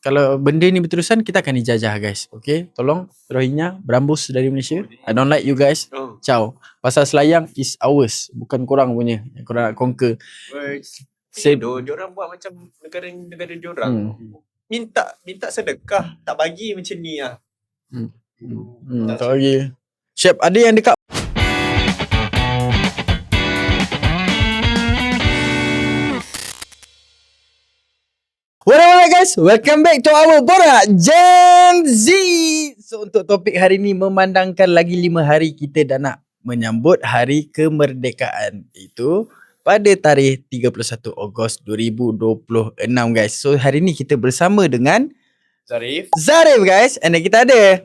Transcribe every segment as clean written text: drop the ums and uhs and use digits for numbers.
kalau benda ni berterusan, kita akan dijajah guys. Okay, tolong Rohingya berambus dari Malaysia. I don't like you guys. Ciao. Pasal Selayang is ours, bukan korang punya. Korang nak conquer. Diorang buat macam negara diorang. Minta sedekah, tak bagi macam ni lah. Tak bagi. Syep, ada yang dekat What guys, welcome back to our Borak Gen Z. So untuk topik hari ni, memandangkan lagi 5 hari kita dah nak menyambut hari kemerdekaan, itu pada tarikh 31 Ogos 2026 guys. So hari ni kita bersama dengan Zarif guys, and kita ada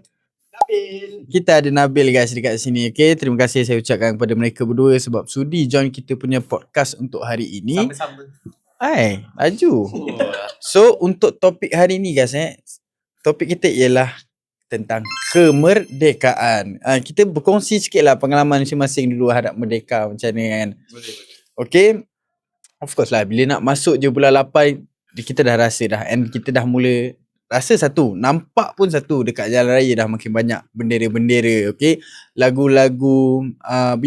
Nabil. Kita ada Nabil guys dekat sini. Okay, terima kasih saya ucapkan kepada mereka berdua sebab sudi join kita punya podcast untuk hari ini. Sama-sama. Hai, laju. So untuk topik hari ni guys, topik kita ialah tentang kemerdekaan. Kita berkongsi sikit lah pengalaman masing-masing dulu hadap merdeka macam ni kan. Boleh. Okay, of course lah, bila nak masuk je bulan 8, kita dah rasa dah, and kita dah mula rasa satu, nampak pun satu, dekat jalan raya dah makin banyak bendera-bendera. Okay, lagu-lagu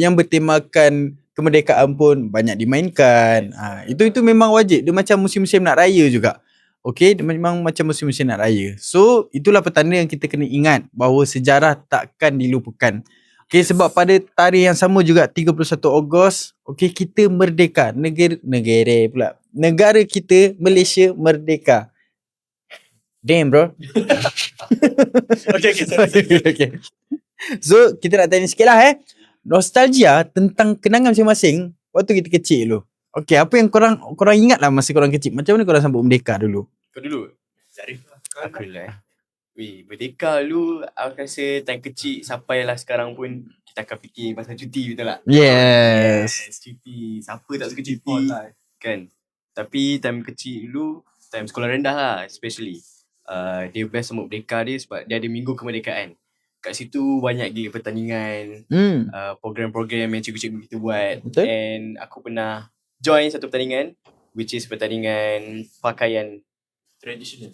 yang bertemakan kemerdekaan pun banyak dimainkan. Itu memang wajib. Dia macam musim-musim nak raya juga. Okay, dia memang macam musim-musim nak raya. So itulah petanda yang kita kena ingat bahawa sejarah takkan dilupakan. Okay, sebab pada tarikh yang sama juga 31 Ogos, okay, kita merdeka. Negara kita Malaysia merdeka. Damn bro. Okay. So kita nak tanya sikit lah nostalgia tentang kenangan masing-masing waktu kita kecil dulu. Okay, apa yang korang ingat lah masa korang kecil? Macam mana korang sambut merdeka dulu? Kau dulu? Zarif lah. Aku dulu merdeka dulu, aku rasa time kecil sampailah sekarang pun kita akan fikir pasal cuti, betul tak? Yes. Cuti. Siapa tak suka cuti? Kan? Tapi time kecil dulu, time sekolah rendah lah especially. Dia best sambut merdeka dia sebab dia ada minggu kemerdekaan. Kat situ banyak gila pertandingan, program-program yang cikgu-cikgu kita buat. Betul. And aku pernah join satu pertandingan, which is pertandingan pakaian traditional.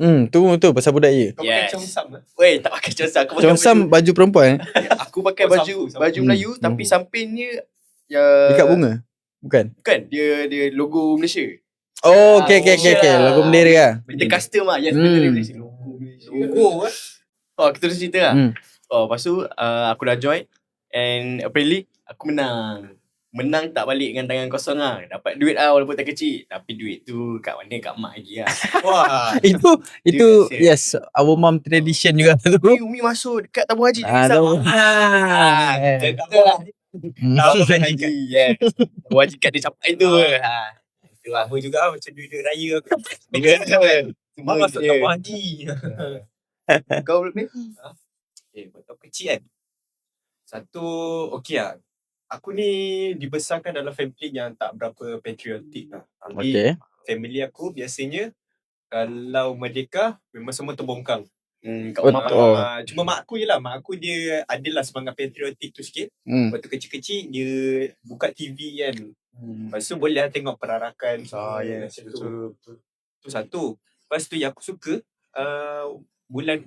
Tu pasal budaya. Kau pakai congsam ke? Weh, tak pakai congsam. Aku pakai Congsam baju perempuan. Aku pakai baju Melayu tapi sampingnya Ikat bunga? Bukan. Dia logo Malaysia. Oh, okay. Logo bendera lah. Dia custom lah. Yes, bendera Malaysia. Logo kita terus cerita lah. Lepas tu aku dah join, and apparently aku menang tak balik dengan tangan kosong lah. Dapat duit lah walaupun tak kecil, tapi duit tu kat mana, kat mak lagi lah. Wah, itu yes, our mom tradition juga tu. Umi masuk dekat tabung haji. Tabung haji. Yes. Tabung haji kat dia capai tu. Itu apa juga macam duit raya aku. Semua masuk tabung haji. Kau boleh waktu kecil kan, satu okay lah, aku ni dibesarkan dalam family yang tak berapa patriotik lah. Okay. Family aku biasanya kalau merdeka memang semua terbongkang. Cuma mak aku je lah. Mak aku dia adalah semangat patriotik tu sikit. Waktu kecil-kecil dia buka TV kan. Lepas tu boleh lah tengok perarakan. Tu satu. Lepas tu yang aku suka, bulan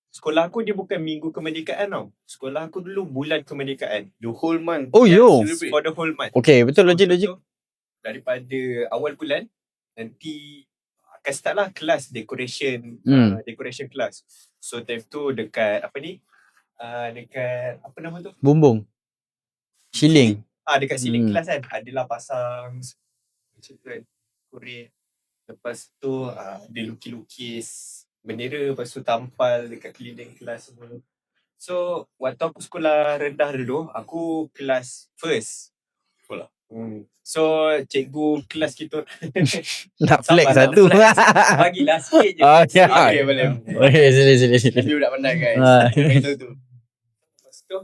sekolah aku dia bukan minggu kemerdekaan tau. Sekolah aku dulu bulan kemerdekaan. The whole month. Oh yo. For the whole month. Okay, betul, logik. Daripada awal bulan nanti akan start lah kelas decoration. Decoration class. So time tu dekat dekat apa nama tu? Bumbung. Siling. Dekat siling kelas kan. Adalah pasang macam tu kan. Kurir. Lepas tu dia lukis-lukis bendera, lepas tu tampal dekat keliling kelas semua. So waktu aku sekolah rendah dulu, aku kelas first sekolah. So cikgu kelas kita nak flex satu. Bagilah sikit je. Okay, boleh. Sini. Dia tak pandai guys. tu. Lepas tu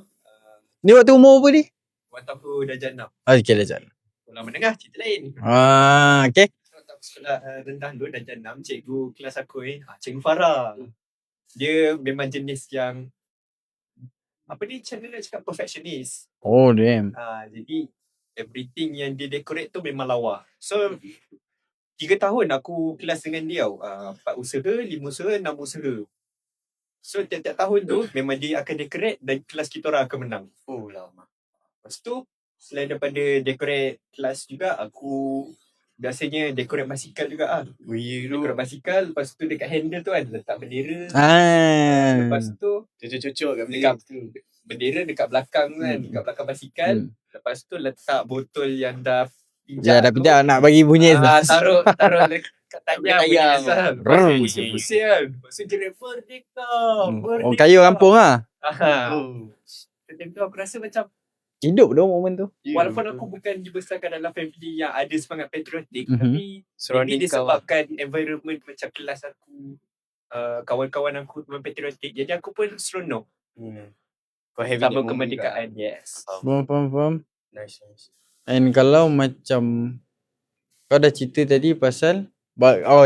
ni waktu umur apa ni? Waktu aku darjah 6. Okay, darjah 6. Sekolah menengah cerita lain. Okay. Sekolah rendah dulu darjah 6, cikgu kelas aku Cikgu Farah. Dia memang jenis yang macam mana nak cakap, perfectionist. Oh damn. Jadi everything yang dia decorate tu memang lawa. So 3 tahun aku kelas dengan dia tau. 4 usaha, 5 usaha, 6 usaha. So tiap-tiap tahun tu memang dia akan decorate dan kelas kita orang akan menang. Oh lama. Lepas tu selain daripada decorate kelas juga, aku biasanya decorate basikal juga ah. Decorate basikal, lepas tu dekat handle tu kan letak bendera. Lepas tu Cucuk-cucuk kat dekat tu. bendera dekat belakang kan, dekat belakang basikal. Lepas tu letak botol yang dah Ya dah pindah nak bagi bunyi taruh dekat tayar Tayar. pusing kan. Lepas tu jerit Merdeka. Oh, kayu kampung lah. Macam tu aku rasa macam Hidup dah momen tu. walaupun aku bukan dibesarkan dalam family yang ada semangat patriotik, tapi Surrounding ini disebabkan environment macam kelas aku, kawan-kawan aku memang patriotik, jadi aku pun seronok sama kemerdekaan. Yes. Faham. Nice. And kalau macam kau dah cerita tadi pasal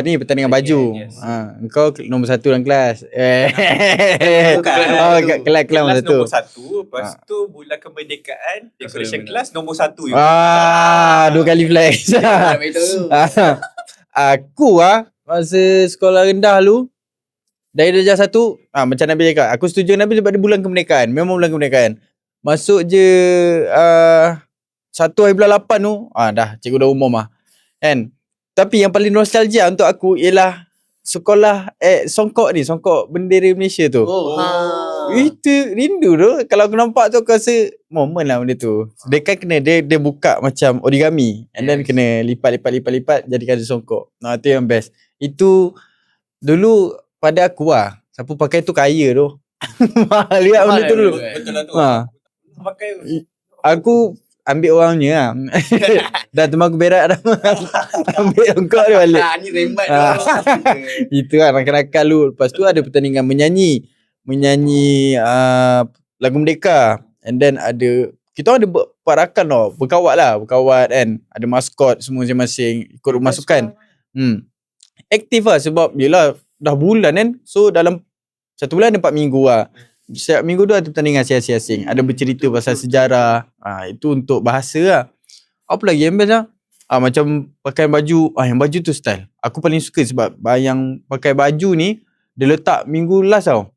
ni pertandingan baju. Yes. Kau nombor 1 dalam kelas. Kelas nombor 1. Nombor 1. Lepas tu bulan kemerdekaan decoration kelas nombor 1 je. 2 kali flex. Aku masa sekolah rendah dulu dari darjah 1 macam Nabil cakap, aku setuju Nabil sebab dia bulan kemerdekaan. Memang bulan kemerdekaan. Masuk je 1 hari bulan 8 tu dah cikgu dah umum kan. Tapi yang paling nostalgia untuk aku ialah sekolah songkok bendera Malaysia tu. Itu rindu tu. Kalau aku nampak tu aku rasa momen lah benda tu. Dia kan kena dia buka macam origami and then kena lipat jadikan songkok. Itu yang best. Itu dulu pada aku siapa pakai tu kaya tu. Lihat benda tu dulu. Betul lah tu. Pakai aku ambil orangnya dah temaku berak dah. Ambil songkok dia balik. Ni rembat Itu nakal-nakal lu. Lepas tu ada pertandingan menyanyi lagu Merdeka. And then ada kita ada perakan berkawat kan. Ada maskot semua masing-masing ikut rumah sukan. Aktif sebab yelah dah bulan kan. So dalam 1 bulan ada 4 minggu Setiap minggu tu ada pertandingan asing-asing. Ada bercerita pasal sejarah. Itu untuk bahasa Apa lagi yang best macam pakai baju. Yang baju tu style. Aku paling suka sebab yang pakai baju ni dia letak minggu last tau.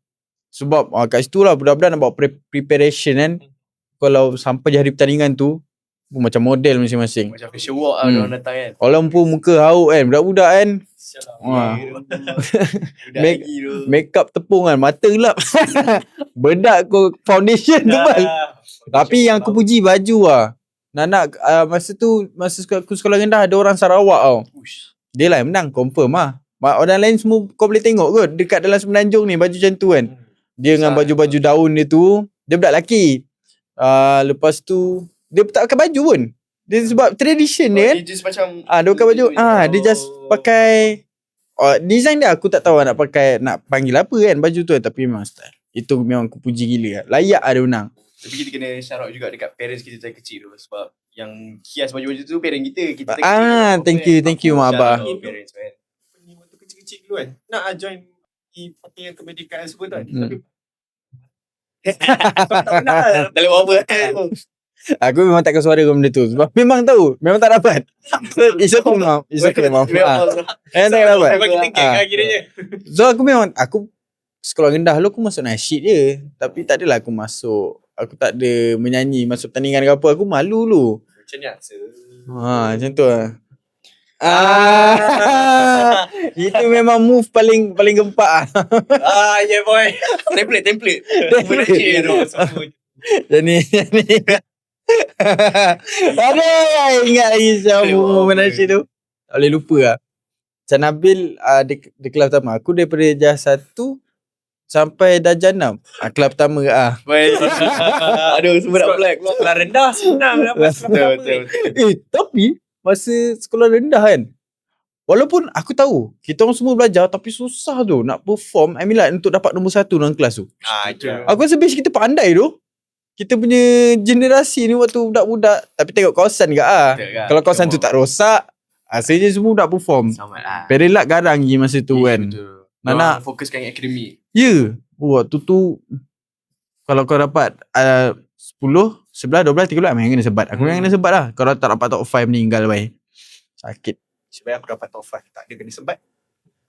Sebab kat situ lah budak-budak nak buat preparation kan. Kalau sampai hari pertandingan tu macam model masing-masing. Macam facial walk orang datang kan. Orang pun muka hauk kan. Budak-budak kan. Make up tepung kan. Mata gelap. Bedak aku foundation tu bal. Tapi yang aku puji baju Nak masa aku sekolah rendah ada orang Sarawak tau. Dia lah yang menang confirm Orang lain semua kau boleh tengok kot dekat dalam Semenanjung ni baju macam tu kan. Dia dengan baju-baju daun dia tu. Dia budak lelaki. Lepas tu dia tak pakai baju pun. Dia sebab tradition dia kan. Dia just macam dia pakai baju. Dia just pakai design dia aku tak tahu nak pakai nak panggil apa kan baju tu tapi memang style. Itu memang aku puji gila. Layak ada menang. Tapi kita kena shout out juga dekat parents kita dari kecil tu sebab yang hias baju-baju tu parent kita thank you mak abah. Parents man. Waktu kecil-kecil dulu kan nak join parti kemerdekaan semua tu kan. Tapi tak nak. Tak boleh buat apa. Aku memang takkan suara kau benda tu sebab memang tahu memang tak dapat. It's okay maaf. Tak dapat. Bagi tingkat kiranya. So aku sekolah rendah dulu aku masuk nasyid je. Tapi tak adalah aku masuk. Aku tak ada menyanyi masuk pertandingan ke apa. Aku malu dulu. Macam biasa. Macam tu Itu memang move paling gempak Yeah boy. Template. Jadi ada ingat lagi siapa menasyid tu. Tak boleh lupa Macam Nabil di kelas pertama. Aku daripada darjah 1 sampai darjah 6 kelas pertama Aduh semua nak flag. Sekolah rendah senang lah. Betul. Tapi masa sekolah rendah kan, walaupun aku tahu kita orang semua belajar tapi susah tu nak perform untuk dapat nombor 1 dalam kelas tu. Aku rasa base kita pandai tu. Kita punya generasi ni waktu budak-budak. Tapi tengok kawasan ke Kalau kawasan tu tak rosak, asalnya semua budak perform. Perilak garang je masa tu kan. Nak fokuskan akademik. Ya. Waktu tu kalau kau dapat 10, 11, 12, 13 memang kena sebat. Aku memang kena sebat lah. Kalau tak dapat top 5 meninggal baik. Sakit. Supaya aku dapat top 5. Tak ada kena sebat.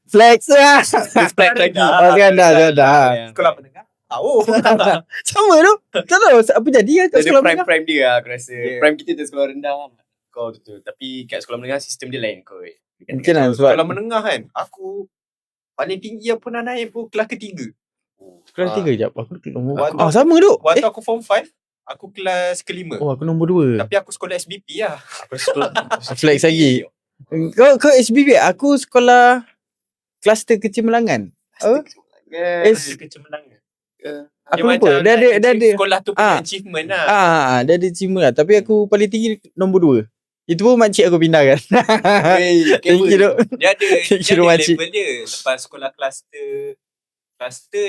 Flex lah. Flex lagi. Okay, dah. Sekolah menengah. Tahu. Sama tu. Tak tahu apa jadi kat Dia sekolah menengah. prime dia lah, aku rasa. Yeah. Prime kita tu sekolah rendah. Kau betul. Tapi kat sekolah menengah sistem dia lain kot. Mungkin lah sebab Sekolah menengah kan, aku paling tinggi yang pernah naik pun kelas ketiga. kelas 3 je. Aku nombor Waktu- sama tu. Waktu aku form 5, aku kelas kelima. Oh, aku nombor 2. Tapi aku sekolah SBP lah. Aku sekolah Flex lagi. Kau SBB, aku sekolah kluster kecil Melangan. Yes. Kecemerlangan. Aku lupa. Dia ada sekolah tu punya Ah. achievement lah. dia ada cima lah. Tapi aku paling tinggi nombor 2. Itu pun makcik aku pindahkan. Thank you duk. Dia ada, Kira makcik. level dia. Lepas sekolah kluster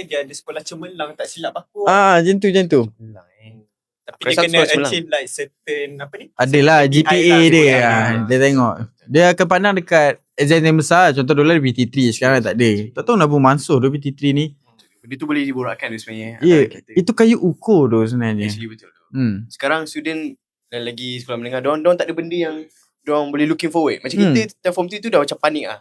dia ada sekolah cemerlang, tak silap aku. Macam tu. Tapi Aku dia rasa kena sekolah cemerlang. achieve like certain apa ni? Adalah certain GPA nilai lah, dia. sebenarnya. Dia tengok. Dia akan pandang dekat exam yang besar. Contoh dulu ada BT3. Sekarang tak ada. Tak tahu kenapa Mansur tu BT3 ni. Benda tu boleh diborakkan tu sebenarnya. Ya, Antara kita. itu kayu ukur tu sebenarnya. Actually betul tu. Hmm. Sekarang student dan lagi sekolah menengah, diorang tak ada benda yang diorang boleh looking forward. Macam kita time form 3 tu dah macam panik lah.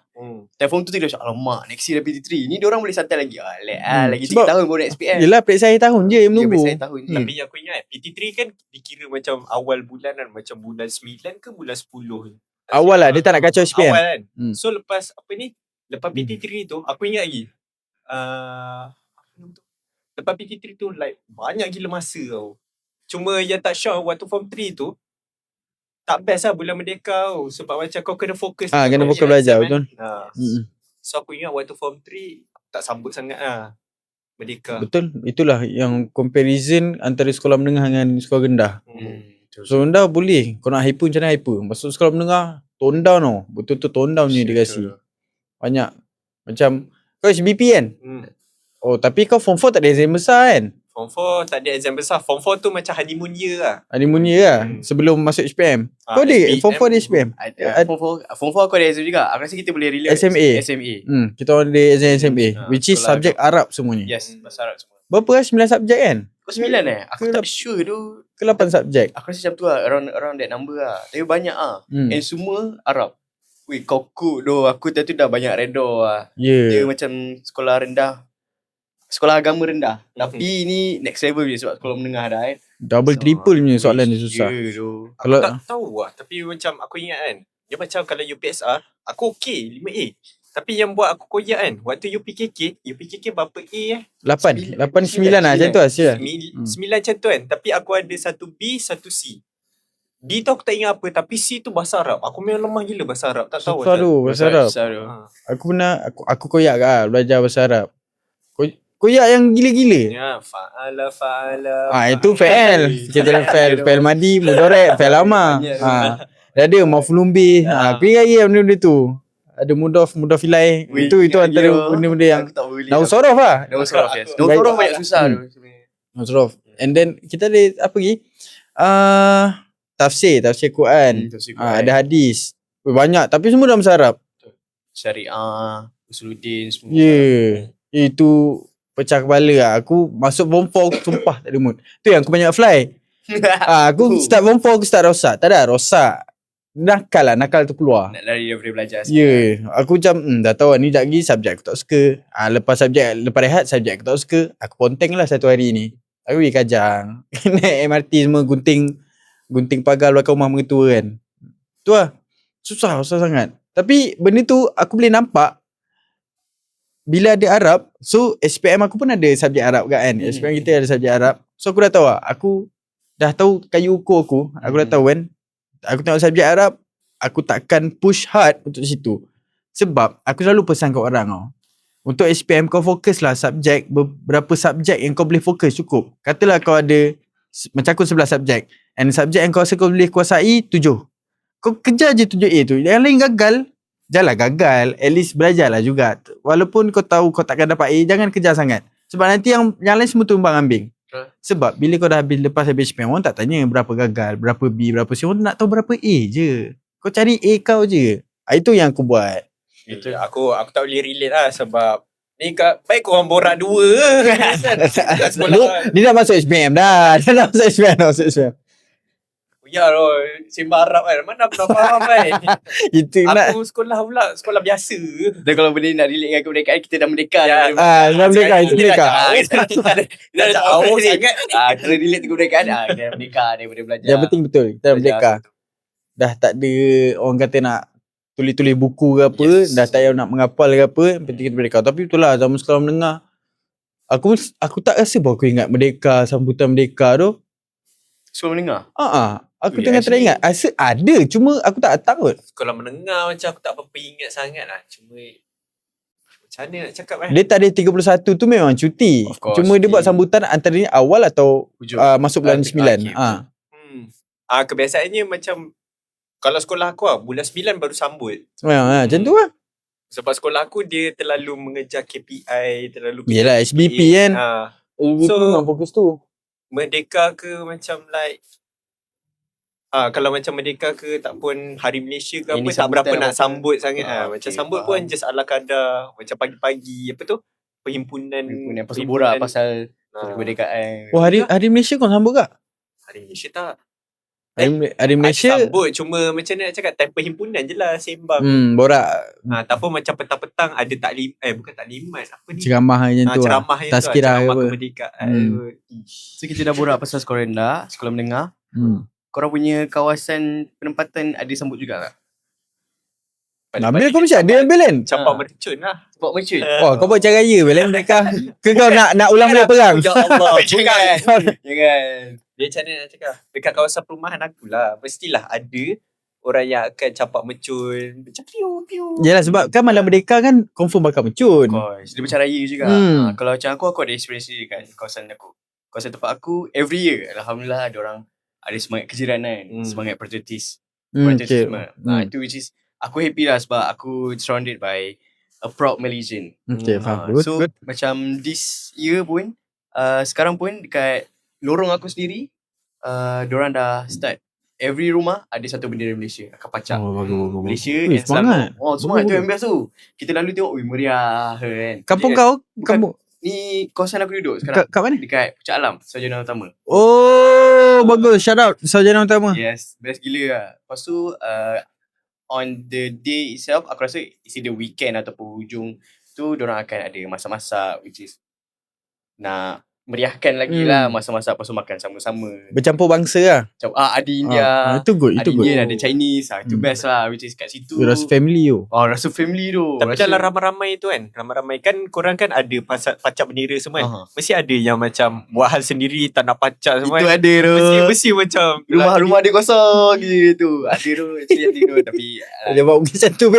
Time form 2 tu dah macam alamak next year dah PT3. Ni diorang boleh santai lagi. Lagi 3 Sebab- tahun baru nak SPM. Yelah, periksa akhir tahun je yang Dia menunggu. biasa tahun je. Tapi aku ingat PT3 kan dikira macam awal bulan kan, macam bulan 9 ke bulan 10. Awal lah, dia tak nak kacau SPM. Awal kan. Hmm. So lepas apa ni? Lepas PT3 tu aku ingat lagi. Apa nama tu? Lepas PT3 tu like banyak gila masa tau. Cuma yang tak syok waktu form 3 tu tak best lah bulan Merdeka tau. Sebab macam kau kena fokus. Kena dengan fokus exam belajar, kan. betul. Ha. So aku ingat waktu form 3 tak sambut sangat lah Merdeka. Betul. Itulah yang comparison antara sekolah menengah dengan sekolah rendah. Sekolah rendah boleh. Kau nak hyper macam mana hyper. Masuk sekolah menengah, tone down tau. Betul-betul tone down je dia kasi. Banyak. Macam, kau SBP kan? Oh, tapi kau form 4 tak ada exam besar kan? Form 4 tak ada exam besar. Form 4 tu macam honeymoon year lah. Honeymoon year lah. Sebelum masuk SPM. Kau ada? Form 4 ada SPM? Form 4 aku ada exam juga. Aku rasa kita boleh relate SMA. SMA. Kita orang ada exam SMA. Which is sekolah subjek Arab semuanya. Yes, bahasa Arab semua. Berapa lah? 9 subjek kan? Kau 9 Aku Ke tak sure tu. Ke 8 subjek? Aku rasa macam tu lah. Around that number lah. Tapi banyak lah. And semua Arab. Weh, kau cook doh. Aku tu dah banyak redor lah. Dia macam sekolah rendah. Sekolah agama rendah. Tapi ni next level je sebab sekolah menengah dah kan. Double triple punya soalan dia susah. Ya doh. Aku Kalau tak tahu lah. Tapi macam aku ingat kan. Dia macam kalau UPSR, aku okey 5A. Tapi yang buat aku koyak kan, waktu UPKK berapa A 8 9 lah macam tu lah sial. 9 macam tu kan. Tapi aku ada satu B, satu C. B tu aku tak ingat apa. Tapi C tu bahasa Arab. Aku memang lemah gila bahasa Arab. Tak tahu Susah tu bahasa Arab. Ha. Aku pernah aku koyak lah belajar bahasa Arab. Koyak yang gila-gila. Ya, fa'ala. Itu fa'al. Kita ada fa'al madi, mudhari', fa'al amar. Dia ada maf'ulun bih. Aku ingat lagi benda-benda tu. Ada mudhaf ilai. Itu antara benda-benda yang nahu sorof lah. Nahu sorof, yes. Nahu sorof banyak susah tu sebenarnya. Nahu sorof. And then kita ada apa lagi? Tafsir Quran. Ada hadis. Banyak tapi semua dalam bahasa Arab. Syariah, Usuluddin semua. Itu pecah kepala lah. Aku masuk form 4 aku sumpah tak ada mood. Tu yang aku banyak fly. Aku start form 4 aku start rosak. Tak ada rosak. Nakal tu keluar. Nak lari daripada belajar. Aku macam dah tahu ni sekejap lagi subjek aku tak suka. Lepas rehat subjek aku tak suka. Aku ponteng lah satu hari ni. Aku pergi Kajang. Naik MRT semua gunting pagar belakang rumah mengetua kan. Tu lah. Susah sangat. Tapi benda tu aku boleh nampak bila ada Arab. So SPM aku pun ada subjek Arab kan. SPM kita ada subjek Arab. So aku dah tahu lah. Aku dah tahu kayu ukur aku. Aku dah tahu kan. Aku tengok subjek Arab, aku takkan push hard untuk situ. Sebab aku selalu pesan kat orang tau. Untuk SPM kau fokuslah subjek, beberapa subjek yang kau boleh fokus cukup. Katalah kau ada, macam aku 11 subjek. And subjek yang kau rasa kau boleh kuasai 7. Kau kejar je 7A tu. Yang lain gagal, janganlah gagal. At least belajarlah juga. Walaupun kau tahu kau takkan dapat A, jangan kejar sangat. Sebab nanti yang lain semua tumbang ambing. Sebab bila kau dah lepas habis SPM, orang tak tanya berapa gagal, berapa B, berapa C. Orang nak tahu berapa A je. Kau cari A kau je. Itu yang aku buat. Itu aku tak boleh relate lah sebab ni baik korang borak dua. Kat sekolah. Dia dah masuk SPM dah. Dia dah masuk SPM. Ya loh, sembang Arab kan. Mana pernah faham kan. Itu nak. Aku sekolah pula, sekolah biasa. Dan kalau benda nak relate dengan kemerdekaan, kita dah merdeka. Ya, Dah merdeka, itu merdeka. Kita dah jauh sangat. Kita relate dengan kemerdekaan. Kita dah merdeka daripada belajar. Yang penting betul, kita dah merdeka. Dah tak ada orang kata nak tulis-tulis buku ke apa, dah tak payah nak menghafal ke apa, yang penting kita merdeka. Tapi betul lah, zaman sekolah menengah, aku tak rasa bahawa aku ingat merdeka, sambutan merdeka tu. Sekolah menengah? Aku tengah teringat. Rasa ada, cuma aku tak datang kot. Sekolah menengah macam aku tak apa-apa ingat sangat lah. Cuma macam mana nak cakap kan? Dia tak ada 31 tu memang cuti. Cuma dia buat sambutan antara ni awal atau masuk bulan 9. Kebiasaannya macam kalau sekolah aku bulan 9 baru sambut. Macam tu lah. Sebab sekolah aku dia terlalu mengejar KPI, terlalu yelah SBP kan. So fokus tu. Merdeka ke macam like kalau macam merdeka ke tak pun Hari Malaysia ke apa, tak berapa nak sambut sangat. Macam sambut pun just ala kadar. Macam pagi-pagi apa tu, Perhimpunan pasal borak pasal kemerdekaan. Hari Malaysia kau sambut tak? Hari Malaysia tak. Hari Malaysia sambut, cuma macam nak cakap time perhimpunan je lah sembang. Borak. Tak pun macam petang-petang ada taklim, bukan taklimat, apa ni? Ceramah macam tu. Ceramah yang Tazkirah ceramah apa. kemerdekaan. So kita dah borak pasal sekolah rendah, sekolah menengah. Korang punya kawasan penempatan ada sambut juga tak? Nabil kau mesti ada Nabil kan? Campak mercun lah. Campak mercun? Kau buat cara raya Bil mereka. Ke kau nak ulang balik perang? Ya Allah. Jangan. Dia macam mana nak cakap? Dekat kawasan perumahan aku lah, mestilah ada orang yang akan campak mercun. Macam piu-piu. Yalah sebab kan malam merdeka kan confirm bakal mercun. Dia macam raya juga. Kalau macam aku ada experience ni dekat kawasan aku. Kawasan tempat aku, every year, Alhamdulillah ada orang ada semangat kejiranan, semangat patriotisme. Itu which is aku happy lah sebab aku surrounded by a proud Malaysian. Okay, faham. So macam this year pun, sekarang pun dekat lorong aku sendiri, diorang dah start. Every rumah ada satu bendera Malaysia akan pacak. Bagus. Malaysia and semangat. Semangat tu yang best tu. Kita lalu tengok, meriah kan. Kampung kau? Kampung ni kawasan aku duduk sekarang. Kat mana? Dekat Puncak Alam, Sarjana Utama. Bagus. Shout out Sarjana Utama. Yes, best gila lah. Lepas tu on the day itself, aku rasa isi the weekend ataupun hujung tu diorang akan ada masak-masak, which is nak meriahkan lagi lah, masak-masak lepas tu makan sama-sama. Bercampur bangsa lah. Macam ada India. Itu good. Ada Indian, ada Chinese. Itu best lah, which is kat situ. Rasa family tu. Rasa family tu. Tapi dalam ramai-ramai tu kan, ramai-ramai kan korang kan ada pacak bendera semua kan. Mesti ada yang macam buat hal sendiri, tak nak pacak semua. Itu ada tu. Mesti macam rumah dia kosong gitu. Ada tu. Actually ada tu. Tapi dia buat macam tu.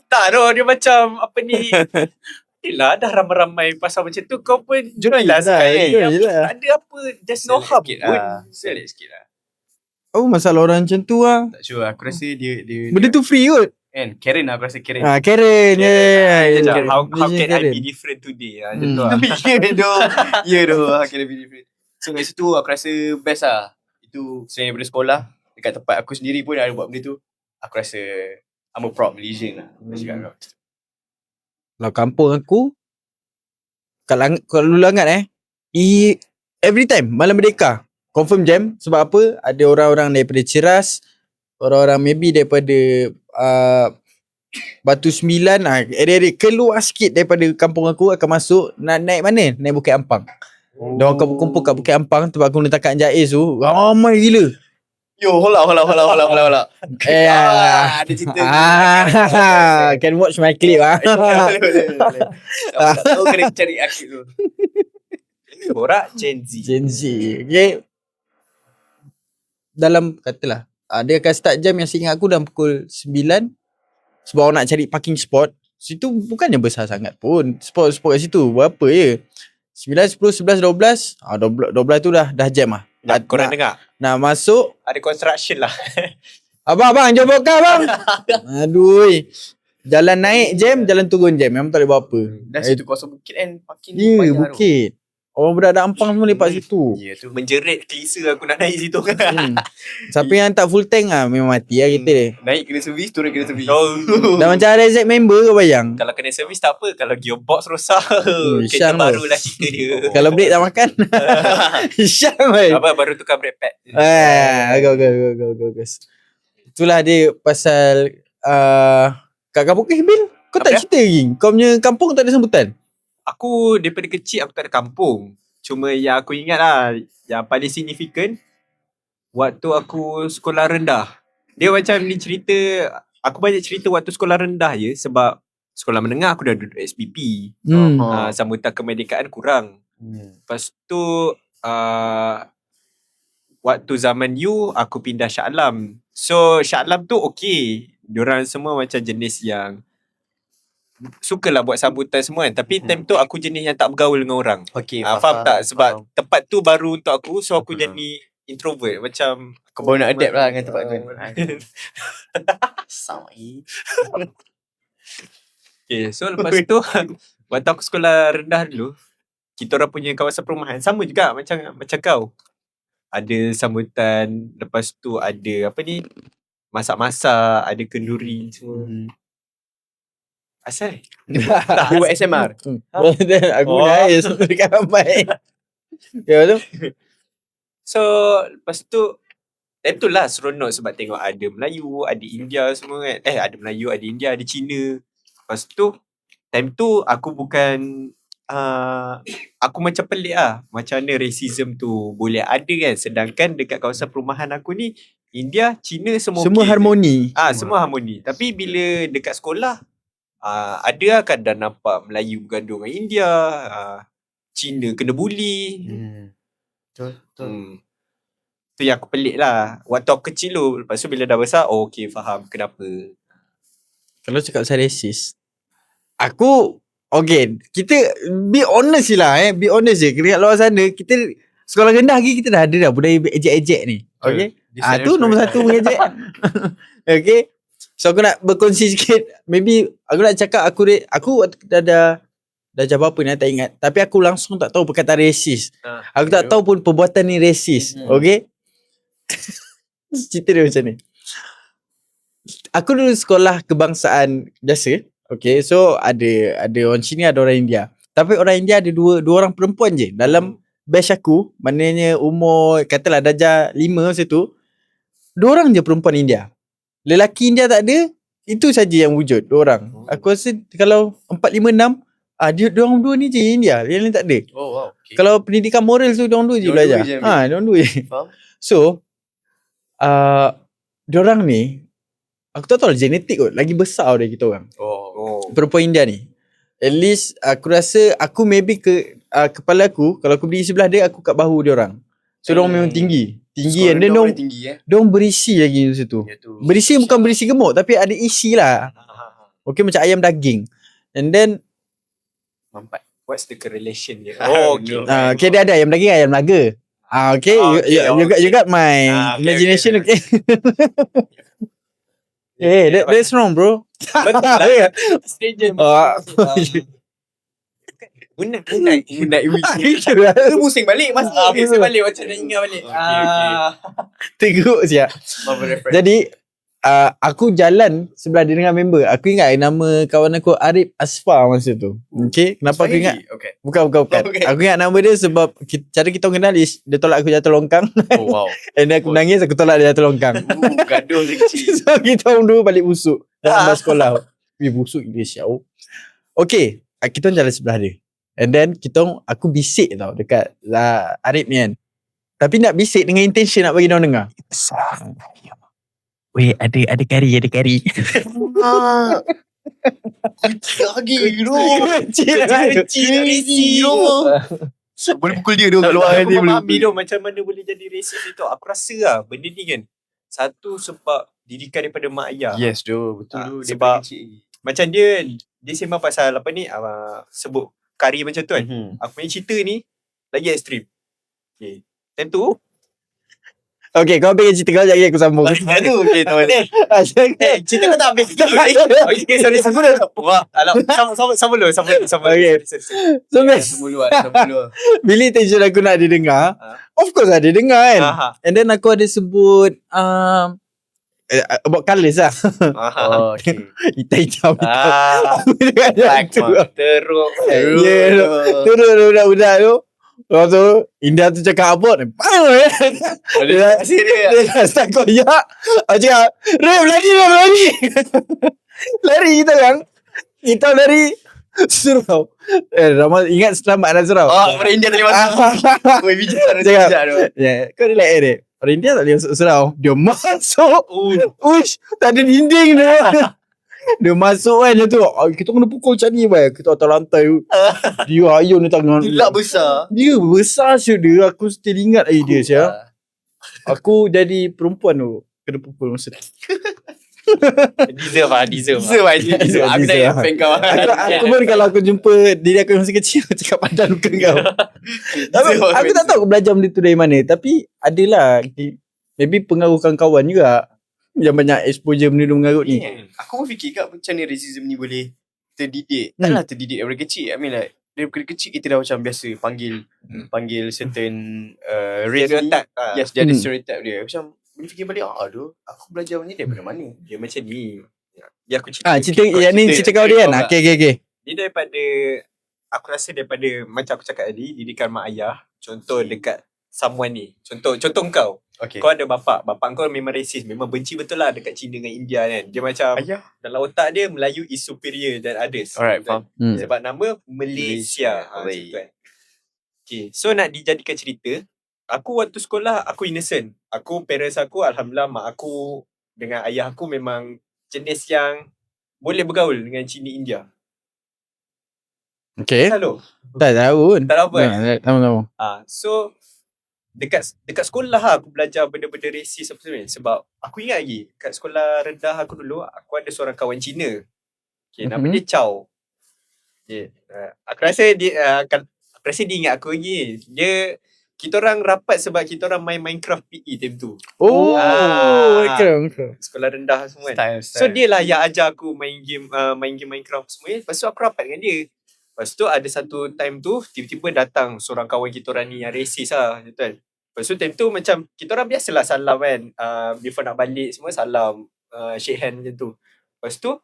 Tak tu, dia macam apa ni. Yelah, dah ramai-ramai pasal macam tu, kau pun jelas kan. Tak ada apa, there's no harm pun. Select sikit lah. Masalah orang macam tu lah. Tak sure, aku rasa dia benda tu free kot. Kan, Karen lah, aku rasa Karen. Karen, How can I be different today? Macam tu lah. Ya tu, how can I be different. So kat situ aku rasa best lah. Itu selain daripada sekolah, dekat tempat aku sendiri pun ada buat benda tu. Aku rasa I'm a proud Malaysian lah. Kalau kampung aku, kalau lu ingat every time malam merdeka confirm jam. Sebab apa? Ada orang-orang daripada Ceras, orang-orang maybe daripada Batu Sembilan, area-area keluar sikit daripada kampung aku akan masuk. Nak naik mana? Naik Bukit Ampang. Diorang akan berkumpul kat Bukit Ampang tempat aku letak kat Jais tu. Ramai gila. Yo, hola. Ada cerita. Can watch my clip Tahu kena cari akhir tu. Borak Gen Z. Okay. Dalam katalah dia akan start jam yang seingat aku dalam pukul 9. Sebab orang nak cari parking spot. Situ bukannya besar sangat pun. Spot kat situ berapa je. 9, 10, 11, 12. 12 tu dah jam lah. Korang dengar? Nak masuk ada construction lah. Abang jom buka bang. Aduh. Jalan naik jam, jalan turun jam. Memang tak boleh buat apa. Dah situ kawasan bukit kan, parking bukit. Orang budak Ampang semua lepak situ. Ya tu. Menjerit klisa aku nak naik situ. Siapa yang tak full tank memang mati lah kita dia. Naik kena servis, turun kena servis. Dah macam RZ member kau bayang. Kalau kena servis tak apa. Kalau gearbox rosak, kereta Syang barulah cerita dia. Kalau break tak makan. Syang weh. Apa baru tukar brake pad. Go. Itulah dia pasal kat kampung Bil. Kau tak cerita lagi. Kau punya kampung tak ada sambutan. Aku daripada kecil aku tak ada kampung. Cuma yang aku ingat lah, yang paling signifikan waktu aku sekolah rendah. Dia macam ni cerita, aku banyak cerita waktu sekolah rendah je sebab sekolah menengah aku dah duduk SPP. Sambutan kemerdekaan kurang. Lepas tu waktu zaman you aku pindah Shah Alam. So Shah Alam tu okey. Diorang semua macam jenis yang sukalah buat sambutan semua kan. Tapi time tu aku jenis yang tak bergaul dengan orang. Okay, faham tak? Sebab tempat tu baru untuk aku. So aku jadi introvert. Macam kau baru nak adapt lah dengan tempat tu. Sama Okay, so lepas tu waktu aku sekolah rendah dulu, kita orang punya kawasan perumahan sama juga macam kau. Ada sambutan, lepas tu ada apa ni, masak-masak, ada kenduri semua. Asal? Tak buat SMR. Aku nangis dekat ramai. Ya tu. So lepas tu time tu lah seronok sebab tengok ada Melayu, ada India semua kan. Ada Melayu, ada India, ada Cina. Lepas tu time tu aku bukan aku macam pelik lah macam mana racism tu boleh ada kan. Sedangkan dekat kawasan perumahan aku ni India, Cina semua Semua okay harmoni. Semua harmoni. Tapi bila dekat sekolah ada lah kadang nampak Melayu bergaduh dengan India, Cina kena bully. Betul. Tu yang aku pelik lah waktu aku kecil tu. Lepas tu bila dah besar, okay faham kenapa. Kalau cakap pasal racist, aku okay, kita be honest je lah be honest je. Kat luar sana kita sekolah rendah lagi kita dah ada dah budaya ejek-ejek ni. Okay, tu nombor satu mengejek. Okay, so aku nak berkongsi sikit. Maybe aku nak cakap aku dah jawab apa ni tak ingat. Tapi aku langsung tak tahu perkataan racist. Aku tak tahu pun perbuatan ni racist. Okay, cerita dia macam ni. Aku dulu sekolah kebangsaan biasa. Okay, so ada orang Cina, ada orang India. Tapi orang India ada dua orang perempuan je dalam batch aku. Maknanya umur katalah darjah 5 macam tu. 2 orang je perempuan India. Lelaki India tak ada. Itu saja yang wujud 2 orang. Aku rasa kalau 4, 5, 6 dia orang dua ni je India. Yang lain tak ada. Okay. Kalau pendidikan moral tu dia orang dua je belajar. Dia orang dua je. So dia orang ni aku tak tahu genetik kot. Lagi besar dari kita orang. Perempuan India ni. At least aku rasa aku maybe kepala aku, kalau aku berdiri sebelah dia, aku kat bahu dia orang. So dia orang memang tinggi. And then dia orang berisi lagi di situ. Berisi bukan berisi gemuk tapi ada isi lah. Okay, macam ayam daging. And then mampat. What's the correlation dia? Okay, dia ada ayam daging, ayam naga. Okay, you got my imagination. Okay. That's wrong, bro. Betul lah. Stranger. Unat. Itu pusing balik masa. Pusing balik macam nak ingat balik. Teruk siap. Jadi aku jalan sebelah dia dengan member. Aku ingat nama kawan aku Arif Asfar masa tu. Okay, kenapa aku ingat? Bukan. Aku ingat nama dia sebab cara kita kenal dia tolak aku jatuh longkang. And then aku nangis, aku tolak dia jatuh longkang. Gaduh kecil. So kita orang dua balik busuk dalam sekolah. Busuk dia siau. Okay, kita orang jalan sebelah dia. And then aku bisik tau dekat Arif ni kan. Tapi nak bisik dengan intention nak bagi dia orang dengar. Weh, ada kari. Lagi kecil. Boleh pukul dia kat luar nanti. Aku memahami macam mana boleh jadi racist itu. Aku rasa lah benda ni kan, satu sebab didikan daripada mak ayah. Yes betul. Sebab macam dia sembang pasal apa ni, sebut kari macam tu kan. Aku punya cerita ni lagi ekstrim. Okay, time tu Okay, kau ambil cerita kau, lagi aku sambung. Aduh, okay, tak boleh. Cerita kau tak habis. Okay, sorry. Wah, alam. Sama dulu. Okay. So, bila tension aku nak dia dengar, of course lah dia dengar kan. And then aku ada sebut about colours lah. Oh, okay. Hitam. Black teruk. Teruk budak-budak tu. Lepas tu India tu cakap abort. Dia dah start koyak. Aku cakap Rem lari. Lari kita kan. Kita lari surau. Ramai ingat selamat dah surau. Orang India tak boleh masuk. Weh, bijak tu. Kau relax dia. Orang India tak boleh masuk surau. Dia masuk. Uish, tak ada dinding dia. Dia masuk kan dia tu. Kita kena pukul macam ni baik. Kita atas lantai. Dia ayun ni tangan. Gila besar. Dia besar siut dia. Aku still ingat lagi dia siap. Aku jadi perempuan tu kena pukul masa tu. Deserve lah. Aku dah fan kau. Aku pun kalau aku jumpa diri aku masa kecil, aku cakap padan muka kau. Aku tak tahu aku belajar benda tu dari mana. Tapi adalah maybe pengaruh kawan-kawan juga yang banyak exposure benda tu mengarut ni. Aku pun fikir kat macam ni racism ni boleh terdidik. Taklah terdidik daripada kecil. I mean like daripada kecil kita dah macam biasa panggil certain race ni. Yes, dia ada stereotype dia. Macam bila fikir balik, aduh, aku belajar ni daripada mana? Dia macam ni. Dia aku cerita. Cerita kau dia kan? Okay. Dia daripada, aku rasa daripada macam aku cakap tadi, didikan mak ayah. Contoh dekat someone ni. Contoh kau. Okay. Kau ada bapak kau memang racist, memang benci betul lah dekat China dengan India kan. Dia macam dalam otak dia Melayu is superior than others. Alright, faham. Sebab nama Malaysia. Macam tu kan. Okay, so nak dijadikan cerita, aku waktu sekolah aku innocent. Parents aku alhamdulillah, mak aku dengan ayah aku memang jenis yang boleh bergaul dengan Cina India. Okay. Selalu. Tak tahu pun. Tak tahu apa Tahu. So dekat sekolah lah aku belajar benda-benda rasis apa sebenarnya. Sebab aku ingat lagi kat sekolah rendah aku dulu, aku ada seorang kawan Cina. Okay, nama dia Chow. Okay. Aku rasa dia ingat aku lagi. Kita orang rapat sebab kita orang main Minecraft PE time tu. Okay. Sekolah rendah semua kan. So dia lah yang ajar aku main game Minecraft semua. Lepas tu aku rapat dengan dia. Lepas tu ada satu time tu tiba-tiba datang seorang kawan kita orang ni yang racist lah kan. Lepas tu time tu macam kita orang biasalah salam kan. Before nak balik semua salam, shake hand macam tu. Lepas tu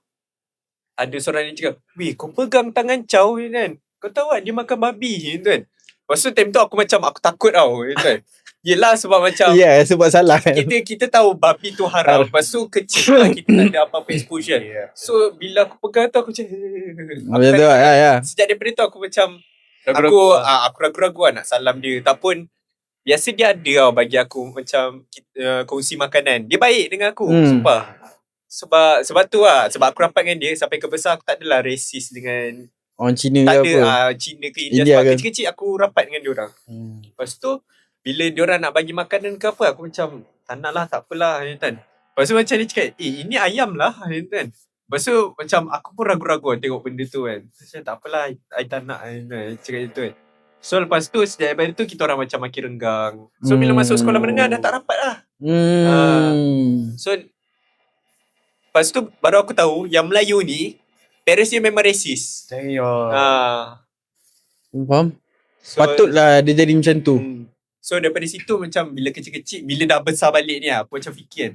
ada seorang ni cakap, "Weh, kau pegang tangan Chow kan. Kau tahu tak dia makan babi kan." Lepas tu time tu aku takut tau kan. Yelah sebab macam sebab salah kan. Kita tahu babi tu haram. Lepas tu kecil lah kita tak ada apa-apa exposure. So bila aku pegang tu aku macam sejak daripada tu aku macam aku ragu-ragu lah nak salam dia. Tak pun biasa dia ada tau bagi aku macam kongsi makanan. Dia baik dengan aku sumpah. Sebab tu lah. Sebab aku rapat dengan dia sampai ke besar aku tak adalah racist dengan orang Cina tak ke ada, apa. Cina ke India. Sebab kecil-kecil aku rapat dengan diorang. Lepas tu bila diorang nak bagi makanan ke apa, aku macam tak nak lah, tak apalah kan. Lepas tu macam dia cakap, ini ayam lah kan. Lepas tu macam aku pun ragu-ragu tengok benda tu kan. Macam tak apalah, I tak nak kan. Cakap itu kan. So lepas tu sejak daripada tu kita orang macam makin renggang. So bila masuk sekolah menengah dah tak rapat lah. So lepas tu baru aku tahu yang Melayu ni parents dia memang racist. Faham? So, patutlah dia jadi macam tu. So daripada situ macam bila kecil-kecil, bila dah besar balik ni aku macam fikir kan,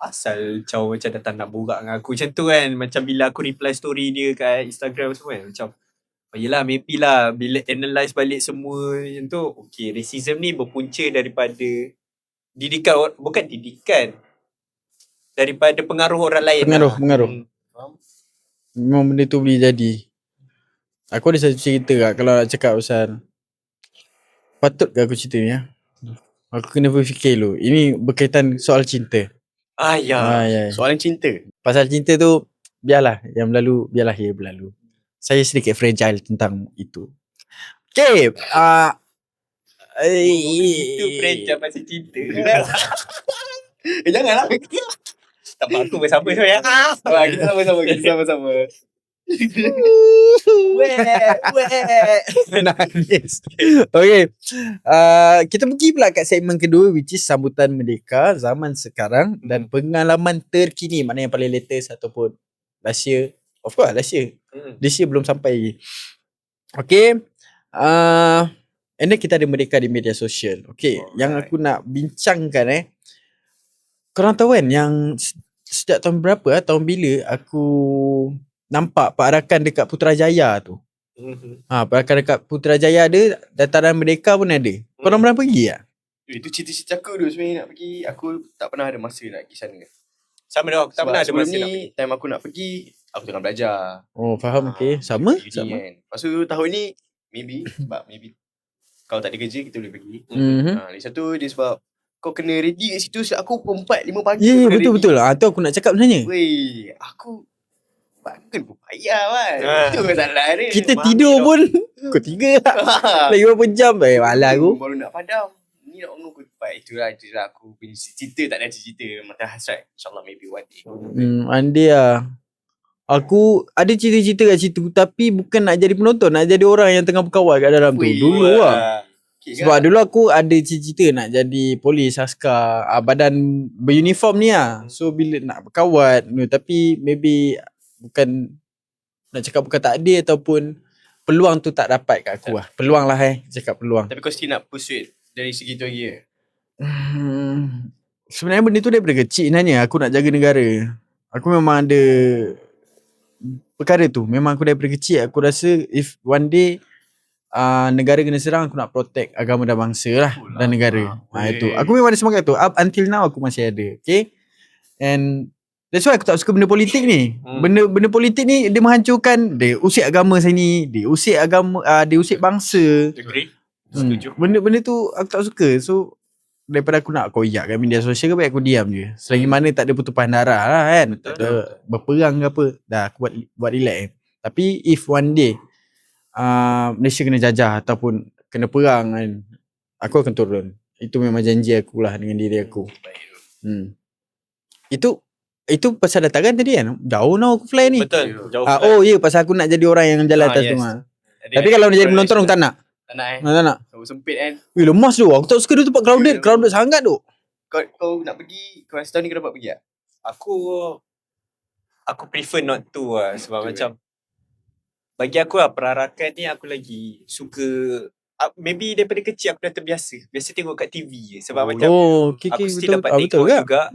asal Chow macam datang nak borak dengan aku macam tu kan. Macam bila aku reply story dia kat Instagram semua kan, macam yelah maybe lah bila analyse balik semua macam tu, okay, racism ni berpunca daripada didikan, bukan didikan, daripada pengaruh orang lain. Pengaruh. Memang benda tu boleh jadi. Aku ada satu cerita kak, kalau nak cakap pasal patut ke aku cerita ni ya? Aku kena berfikir dulu. Ini berkaitan soal cinta. Soalan cinta. Pasal cinta tu biarlah yang berlalu, biarlah ia berlalu. Saya sedikit fragile tentang itu. Okay. Itu fragile pasal cinta. Janganlah. Tak apa, aku bersama so ya. Kita sama-sama. Nangis. Okay. Kita pergi pula kat segmen kedua, which is sambutan Merdeka zaman sekarang dan pengalaman terkini, mana yang paling latest ataupun last year. Of course last year. This year belum sampai lagi. Okay. And then kita ada Merdeka di media sosial. Okay. Yang aku nak bincangkan korang tahu kan yang sejak tahun berapa tahun bila aku nampak perarakan dekat Putrajaya tu. Perarakan dekat Putrajaya ada, dataran Merdeka pun ada. Korang pernah pergi tak? Itu cita-cita aku dulu sebenarnya nak pergi. Aku tak pernah ada masa nak pergi sana. Sama dah, aku tak pernah ada masa ni, nak pergi. time aku nak pergi, aku tengah belajar. Oh, faham. Okay. Sama? Kan. Lepas tu tahun ni maybe kalau tak ada kerja kita boleh pergi. Lagi satu dia sebab kau kena ready kat situ. Aku pukul 4-5 pagi. Ya, betul-betul lah. Tu aku nak cakap sebenarnya. Weh, aku bangun pun payah kan. Itu masalah dia. Kita tidur pun pukul 3 lah. Lagi berapa jam. Malah aku. Baru nak padam. Ni nak bangun pukul 4. Itulah aku punya cerita. Tak ada cerita. Macam hasrat. InsyaAllah maybe one day. One day lah. Aku ada cita-cita kat situ. Tapi bukan nak jadi penonton. Nak jadi orang yang tengah berkawal kat dalam tu. Dulu lah. Sebab dulu aku ada cita-cita nak jadi polis, askar, badan beruniform ni lah. So bila nak berkawat, tapi maybe bukan, nak cakap bukan takdir ataupun peluang tu tak dapat kat aku lah. Peluang lah cakap peluang. Tapi kau still nak pursue dari segi tu lagi Sebenarnya benda tu daripada kecil sebenarnya. Aku nak jaga negara. Aku memang ada perkara tu. Memang aku daripada kecil aku rasa if one day negara kena serang, aku nak protect agama dan bangsa lah dan negara. Itu. Aku memang ada semangat tu. Up until now aku masih ada. Okay. And that's why aku tak suka benda politik ni. Benda politik ni dia menghancurkan, dia usik agama sini, dia usik agama, dia usik bangsa. Agree. Setuju. Benda tu aku tak suka. So daripada aku nak koyak kat media sosial ke, baik aku diam je. Selagi mana tak ada pertumpahan darah lah kan. Tak ada berperang ke apa. Dah aku buat relax. Tapi if one day Malaysia kena jajah ataupun kena perang kan, aku akan turun. Itu memang janji aku lah dengan diri aku. Itu pasal dataran tadi kan. Jauh nak aku fly ni. Betul. Jauh fly. Pasal aku nak jadi orang yang jalan atas tu. Tapi kalau nak jadi penonton aku tak nak. Tak nak. Kau sempit kan. Weh, lemas tu. Aku tak suka dia tempat crowded sangat tu. Kau nak pergi, kau setahun ni kau dapat pergi tak? Aku prefer not to lah. Sebab macam bagi aku lah, perarakan ni aku lagi suka. Maybe daripada kecil aku dah terbiasa. Biasa tengok kat TV je. Sebab macam aku still dapat tengok juga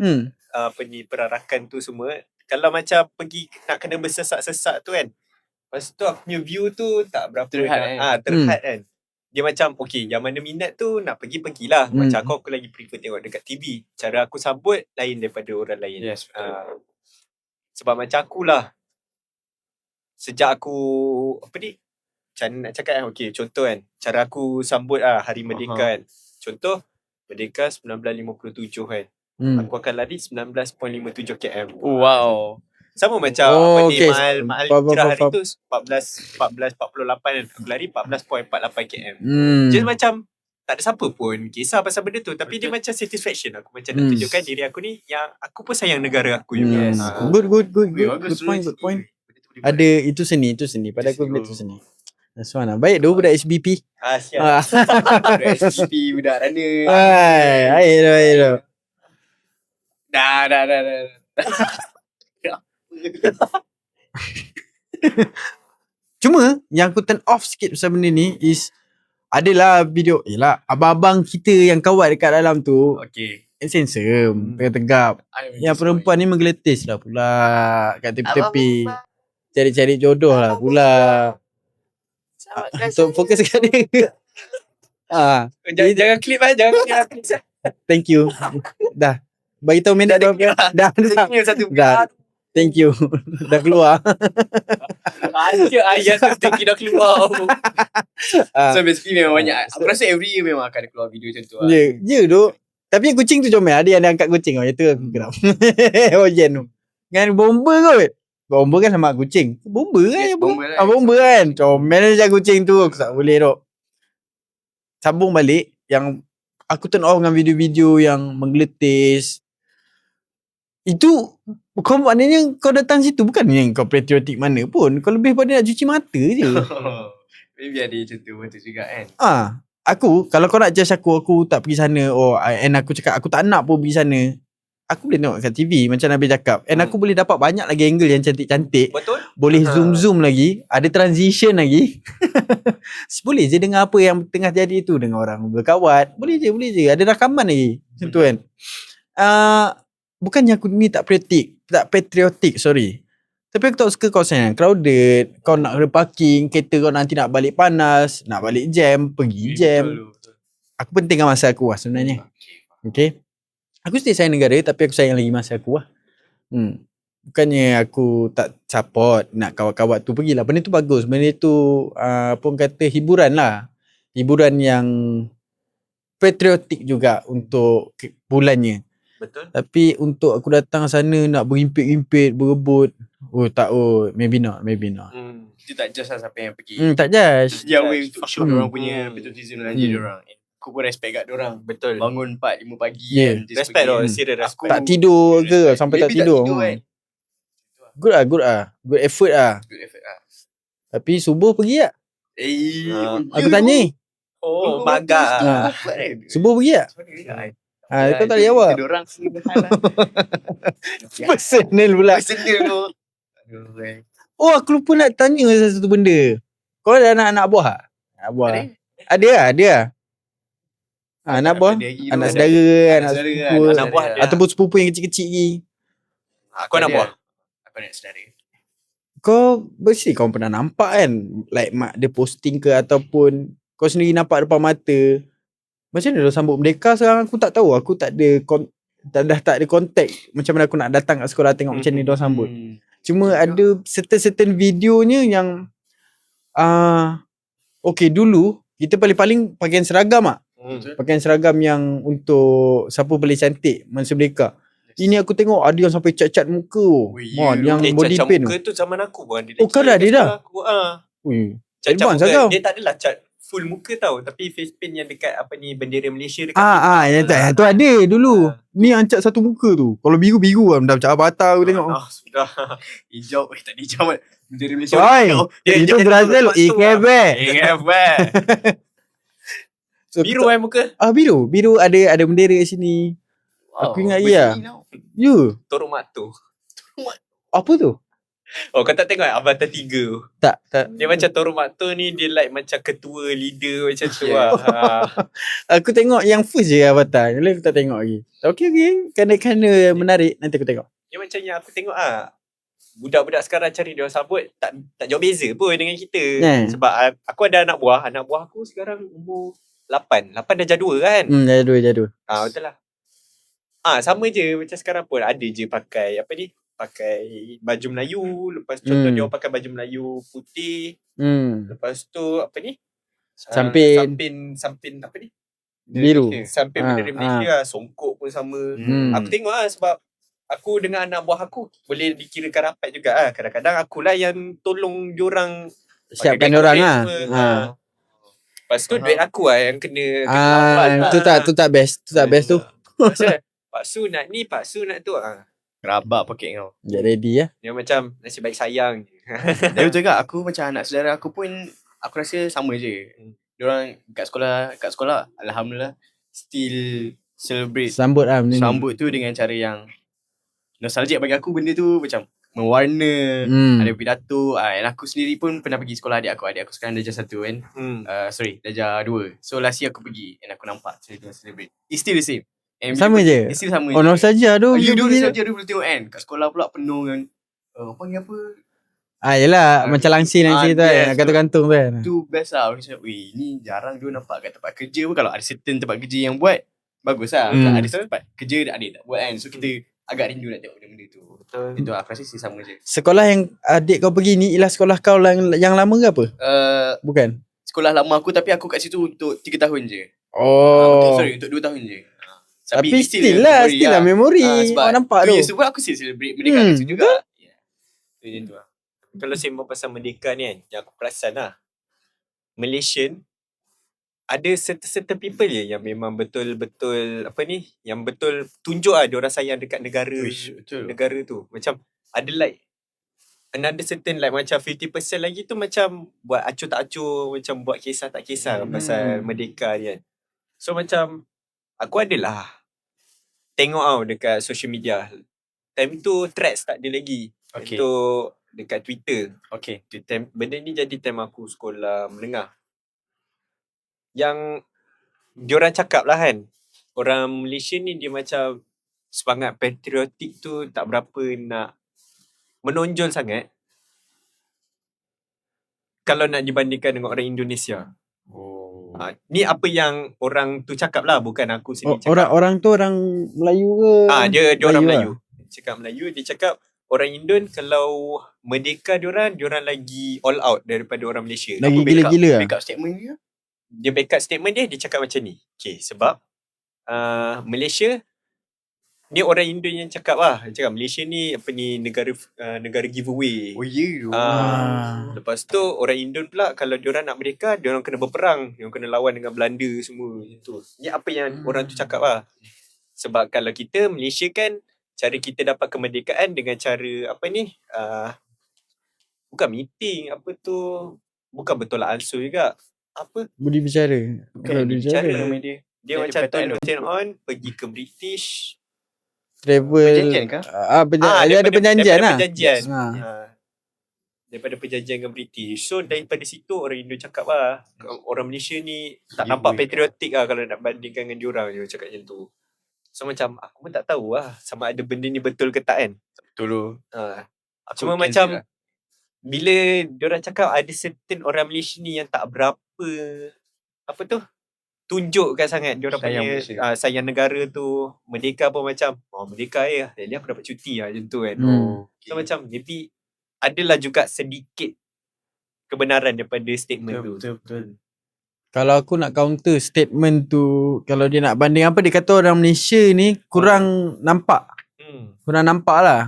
perarakan tu semua. Kalau macam pergi nak kena bersesak-sesak tu kan, lepas tu aku punya view tu tak berapa terhad kan. Dia macam okay, yang mana minat tu nak pergilah. Macam aku lagi prefer tengok dekat TV. Cara aku sambut lain daripada orang lain. Yes, sebab macam akulah, sejak aku macam nak cakap okay, contoh kan, cara aku sambut Hari Merdeka kan. Contoh Merdeka 1957 kan. Aku akan lari 19.57 km. Wow. Sama macam Mahal Hijrah hari tu 14.48 kan. Aku lari 14.48 km. Just macam tak ada siapa pun kisah pasal benda tu. Tapi dia macam satisfaction. Aku macam nak tunjukkan diri aku ni yang aku pun sayang negara aku juga. Good point. Ada itu seni. Pada aku benda tu seni. That's one lah. Baik dulu budak SBP. Siap. Budak SBP, budak rana. Air. Dah. Cuma yang aku turn off sikit pasal benda ni is, adalah video, abang-abang kita yang kawat dekat dalam tu. Okay. Handsome, tegap. Yang perempuan ni menggeletis lah pula kat tepi-tepi. Cari-cari jodoh lah pula. So fokus kat dia. Jangan klip jangan klip. Thank you. Dah. Bagi tahu minit dah. Dah. Thank you. Dah keluar. Ayat tu dah keluar. So basically memang banyak. Aku rasa every year memang akan keluar video macam tu. Ya tu. Tapi kucing tu comel. Ada yang angkat kucing. Yang tu aku geram. Ojen tu. Dengan bomba kot. Bomba kan sama kucing. Bomba kan. Bomba kan. Comel je kucing tu. Aku tak boleh tu. Sambung balik. Yang aku turn off dengan video-video yang menggeletis. Itu kau maknanya kau datang situ bukan yang kau patriotik mana pun. Kau lebih pada nak cuci mata je. Maybe ada contoh betul juga kan. Aku kalau kau nak judge aku tak pergi sana. And aku cakap aku tak nak pun pergi sana. Aku boleh tengok kat TV macam Nabil cakap. And aku boleh dapat banyak lagi angle yang cantik-cantik. Betul. Boleh zoom lagi. Ada transition lagi. Boleh je dengar apa yang tengah jadi tu. Dengan orang berkawat. Boleh je. Ada rakaman lagi. Macam tu kan. Bukannya aku ni tak patriotik, sorry. Tapi aku tak suka kawasan yang crowded. Kau nak kena parking. Kereta kau nanti nak balik panas. Nak balik jam. Pergi jam. Aku pentingkan masa aku lah sebenarnya. Okay. Aku stay sayang negara tapi aku sayang lagi masa aku lah. Bukannya aku tak support nak kawat-kawat tu pergilah. Benda tu bagus. Benda tu pun kata hiburan lah. Hiburan yang patriotik juga untuk bulannya. Betul. Tapi untuk aku datang sana nak berimpit-impit, berebut. Maybe not. Itu tak just lah siapa yang pergi. Tak just. Dia way to show diorang punya patriotism dalam diri diorang. Aku pun respect kat diorang. Betul. Bangun 4-5 pagi Yeah. kan. Respect loh, serius respect. Tak tidur ke sampai tak tidur. Kan. Good lah. Good effort lah. Tapi subuh pergi tak? Aku tanya. Maga. Subuh pergi tak? Kau tak jawab. Diorang Personal pula. Personal tu. Aku lupa nak tanya satu benda. Kau ada anak buah tak? Anak buah. Ada lah. Anak buah, anak saudara, anak sepupu, anak buah ataupun sepupu yang kecil-kecil lagi. Aku anak buah. Aku anak saudara. Kau mesti kau pernah nampak kan, like mak dia posting ke ataupun kau sendiri nampak depan mata. Macam mana dia sambut Merdeka sekarang aku tak tahu. Aku tak ada kontak macam mana aku nak datang kat sekolah tengok macam ni dia sambut. Cuma ada certain videonya yang okay, dulu kita paling-paling pakaian seragam pakaian seragam yang untuk siapa paling cantik masa Merdeka. Ini aku tengok ada yang sampai cat-cat muka. Yang body paint muka tu zaman aku pun ada. Kau dah ada dah? Cat muka. Dia tak adalah cat full muka tau, tapi face paint yang dekat bendera Malaysia dekat yang tu ada dulu. Ni yang cat satu muka tu. Kalau biru lah dah macam avatar aku tengok. Sudah. Hijau tak hijau. Bendera Malaysia. Itu Brazil IKB. Biru muka. Biru ada bendera sini. Aku ingat ya. Torok Makto. Apa tu? Kau tak tengok Avatar 3 tu? Tak. Dia macam Torok Makto ni, dia like macam ketua leader macam tu lah. Aku tengok yang first je Avatar. Yang lain aku tak tengok lagi. Okay. Kerana menarik. Nanti aku tengok. Dia macam yang aku tengok budak-budak sekarang cari dia sambut tak jauh beza pun dengan kita. Sebab aku ada anak buah. Anak buah aku sekarang umur 8 dah jadua kan. Jadua. Betul lah. Sama je macam sekarang pun ada je pakai pakai baju Melayu. Lepas tu contoh dia orang pakai baju Melayu putih. Lepas tu sampin biru. Sampin bendera Malaysia. Songkok pun sama. Aku tengok sebab aku dengan anak buah aku boleh dikirakan rapat juga. Kadang-kadang akulah yang tolong diorang siapkan diorang lepas tu duit aku yang kena tu tak best. Tu tak best tu. Pak Su nak ni, Pak Su nak tu. Rabak poket kau. Get ready ya. Dia macam nasib baik sayang. Tapi betul juga, aku macam anak saudara aku pun aku rasa sama je. Diorang kat sekolah alhamdulillah still celebrate. Sambut tu dengan cara yang nostalgic bagi aku. Benda tu macam mewarna, ada pidato. And aku sendiri pun pernah pergi sekolah adik aku sekarang darjah 1 kan. Darjah 2. So last year aku pergi and aku nampak dia celebrate. It's still the same. Sama je. It's still sama je. Nostalgia tu. Nostalgia tu boleh tengok kan. Kat sekolah pula penuh kan. Panggil apa? Yelah macam langsir tu kan. Gantung-gantung tu kan. Tu best lah. Macam ni jarang dia nampak kat tempat kerja pun. Kalau ada certain tempat kerja yang buat, bagus lah. Ada tempat kerja ada tak buat kan. So kita agak rindu nak tengok benda-benda tu. Itu aku rasa sama je. Sekolah yang adik kau pergi ni ialah sekolah kau yang lama ke apa? Bukan. Sekolah lama aku tapi aku kat situ untuk 3 tahun je. Untuk 2 tahun je. Tapi still lah memori. Sebab nampak tu. Sebab aku still celebrate Merdeka kat situ juga. Macam tu lah. Kalau sembang pasal Merdeka ni kan, yang aku perasan lah, Malaysian ada certain people je yang memang betul-betul yang betul tunjuk diorang sayang dekat negara. Betul. Negara tu. Macam ada like another certain like macam 50% lagi tu macam buat acuh tak acuh, macam buat kisah tak kisah pasal Merdeka ni kan. So macam aku adalah tengok dekat social media. Time tu threads tak ada lagi. Okay. Untuk dekat Twitter. Okay. Benda ni jadi time aku sekolah menengah. Yang diorang cakap lah kan, orang Malaysia ni dia macam semangat patriotik tu tak berapa nak menonjol sangat kalau nak dibandingkan dengan orang Indonesia. Ni apa yang orang tu cakap lah, bukan aku sendiri cakap. Orang tu orang Melayu ke? Dia orang Melayu. Lah. Cakap Melayu, dia cakap orang Indon kalau merdeka diorang lagi all out daripada orang Malaysia. Lagi gila-gila. Backup statement dia? Dia backup statement dia cakap macam ni. Okay, sebab Malaysia ni orang Indo yang cakap lah. Dia cakap Malaysia ni negara giveaway. Oh ya. Lepas tu orang Indo pula kalau diorang nak merdeka, diorang kena berperang, diorang kena lawan dengan Belanda semua tu. Ni apa yang orang tu cakap lah. Sebab kalau kita Malaysia kan, cara kita dapat kemerdekaan dengan cara bukan meeting, bukan betul lah ansur juga. Budi bicara. Budi bicara. Dia macam turn on pergi ke British, travel. Perjanjian kah? Dia ada perjanjian lah. Daripada perjanjian dengan British. So daripada situ orang Indo cakap lah, orang Malaysia ni tak nampak patriotik lah kalau nak bandingkan dengan diorang. Dia cakap macam tu. So macam aku pun tak tahu lah sama ada benda ni betul ke tak kan. Betul. Cuma macam bila diorang cakap ada certain orang Malaysia ni yang tak berapa tunjukkan sangat diorang punya sayang negara tu. Merdeka pun macam merdeka jadi aku dapat cuti lah macam tu kan. So macam maybe adalah juga sedikit kebenaran daripada statement tu. Betul. Kalau aku nak counter statement tu, kalau dia nak banding dia kata orang Malaysia ni kurang nampak. Kurang nampak lah.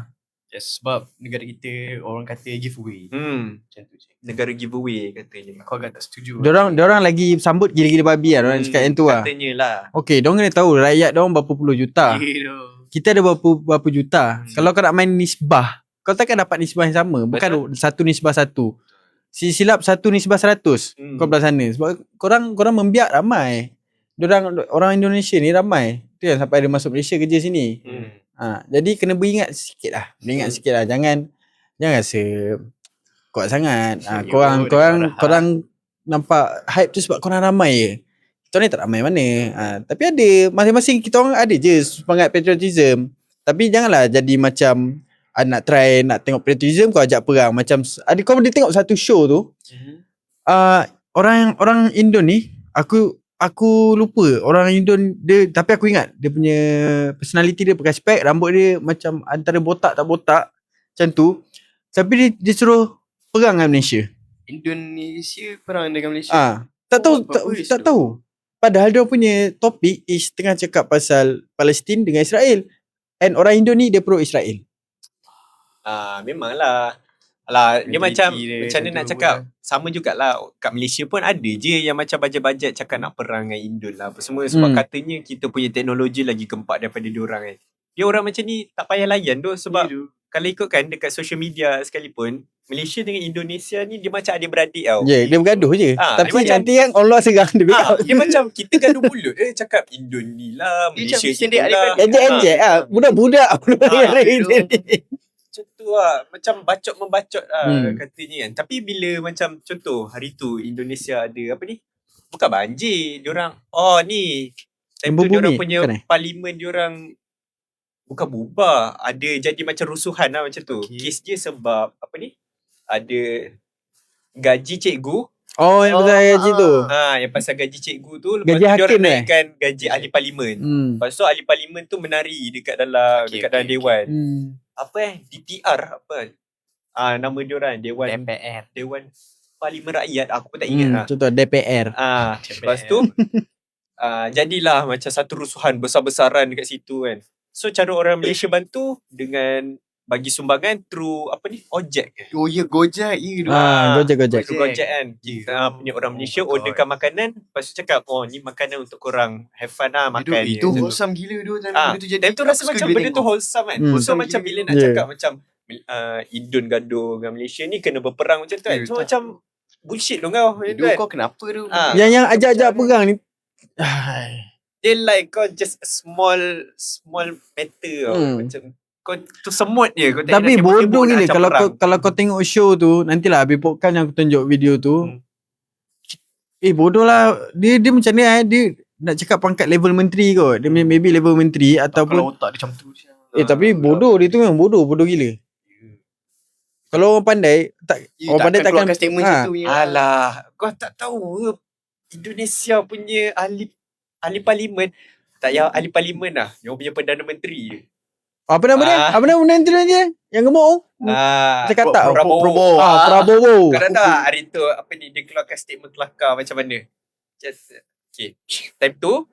Yes, sebab negara kita orang kata giveaway. Macam tu je. Negara giveaway katanya. Aku agak tak setuju. Diorang lagi sambut gila-gila babi lah. Diorang cakap yang tu lah. Katanya lah. Okay, diorang kena tahu rakyat diorang berapa puluh juta. Kita ada berapa juta. Kalau kau nak main nisbah, kau takkan dapat nisbah yang sama. Bukan satu nisbah satu. Silap 1:100 kau belah sana. Sebab korang membiak ramai. Orang Indonesia ni ramai. Tu yang sampai ada masuk Malaysia kerja sini. Jadi kena beringat sikit lah. Jangan rasa kuat sangat. Korang nampak hype tu sebab korang ramai je. Kita ni tak ramai mana. Tapi ada masing-masing kita orang ada je semangat patriotism. Tapi janganlah jadi macam nak try nak tengok patriotism kau ajak perang. Macam ada kau boleh tengok satu show tu. Orang Indo ni aku lupa orang Indo dia, tapi aku ingat dia punya personality dia pakai spek, rambut dia macam antara botak tak botak macam tu. Tapi dia suruh perang dengan Malaysia. Indonesia perang dengan Malaysia. Tak tahu. Padahal dia punya topik is tengah cakap pasal Palestin dengan Israel. And orang Indo ni dia pro Israel. Memanglah. Dia macam mana nak cakap, sama jugalah kat Malaysia pun ada je yang macam bajet-bajet cakap nak perang dengan Indon lah apa semua. Sebab katanya kita punya teknologi lagi gempak daripada diorang kan. Dia orang macam ni tak payah layan tu. Sebab kalau ikutkan dekat social media sekalipun, Malaysia dengan Indonesia ni dia macam adik-beradik tau. Dia bergaduh je. Tapi nanti yang Allah serang dia. Dia macam kita gaduh mulut. Cakap Indon ni lah, Malaysia ni lah. Ejek lah. Budak-budak. Macam tu lah. Macam bacot-membacot lah katanya kan. Tapi bila macam contoh hari tu Indonesia ada bukan banjir. Diorang ni time tu diorang punya parlimen diorang bukan bubar. Ada jadi macam rusuhan lah macam tu. Kes dia sebab ada gaji cikgu. Yang pasal gaji tu. Yang pasal gaji cikgu tu. Lepas gaji tu hakim naikkan gaji ahli parlimen. Lepas tu ahli parlimen tu menari dekat dalam dewan. DPR nama diorang Dewan DPR. Dewan Parlimen Rakyat. Aku pun tak ingat lah. Contoh DPR. Lepas tu jadilah macam satu rusuhan besar-besaran dekat situ kan. So cara orang Malaysia bantu dengan bagi sumbangan through Ojek ke? Oh ya, Gojek. Gojek. Through Gojek kan. Punya orang Malaysia orderkan makanan, lepas tu cakap, ni makanan untuk korang, have fun lah makan ni. Itu wholesome gila tu. Benda tu jadi. Dan tu rasa macam benda tu wholesome kan. So macam bila nak cakap macam Indon gaduh dengan Malaysia ni kena berperang macam tu kan. So macam bullshit dong kau. Kau kenapa tu? Yang ajak-ajak perang ni. Dia like kau just a small matter macam kau tu semut je kau. Tapi bodoh gila kalau kau tengok show tu, nantilah habis podcast yang aku tunjuk video tu. Bodoh lah. Dia macam ni dia nak cakap pangkat level menteri kot. Dia maybe level menteri ataupun kalau otak dia macam tu. Tapi bodoh dia tu memang bodoh gila. Kalau orang pandai orang pandai takkan statement macam tu. Alah, kau tak tahu Indonesia punya ahli parlimen, tak payah ahli parlimen lah, dia punya Perdana Menteri je. Apa nama dia? Apa nama menteri dia? Yang gemuk? Cakap tak? Prabowo. Prabowo. Kau dah tahu hari tu dia keluarkan statement kelakar macam mana? Just time tu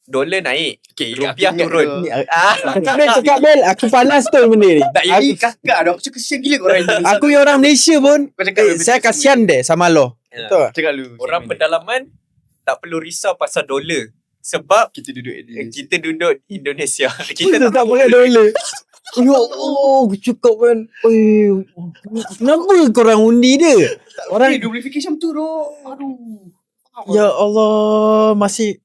dolar naik, rupiah turun. Cakap Bel, aku panas tu benda ni. Tak ini kakak dah. Aku cakap kesian gila orang Indonesia. Aku yang orang Malaysia pun saya kasihan deh sama lo. Betul. Cakap lu. Orang pedalaman tak perlu risau pasal dolar. Sebab kita duduk Indonesia. Kita tak pakai dolar. Ya Allah, aku cakap kan. Kenapa korang undi dia? Orang dia boleh fikir macam tu doh. Aduh. Ya Allah, masih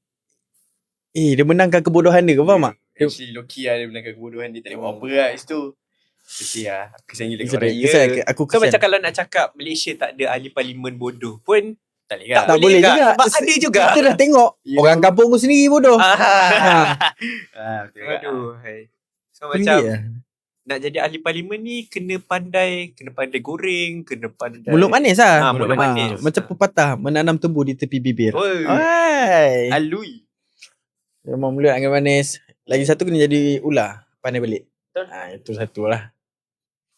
dia menangkan kebodohan dia, kau faham tak? Actually Loki dia menangkan kebodohan dia. Tak boleh buat apa lah kat situ. Kesian lah. Kesian gila kat orang. Aku so macam kalau nak cakap Malaysia tak ada ahli parlimen bodoh pun tak boleh juga. Sebab ada juga. Kita dah tengok orang kampung aku sendiri bodoh. Aduh. So macam nak jadi ahli parlimen ni kena pandai goreng, kena pandai mulut manis lah. Mulut manis. Macam pepatah, menanam tebu di tepi bibir. Alui. Memang mulut angin manis. Lagi satu kena jadi ular, pandai balik. Itu satu lah.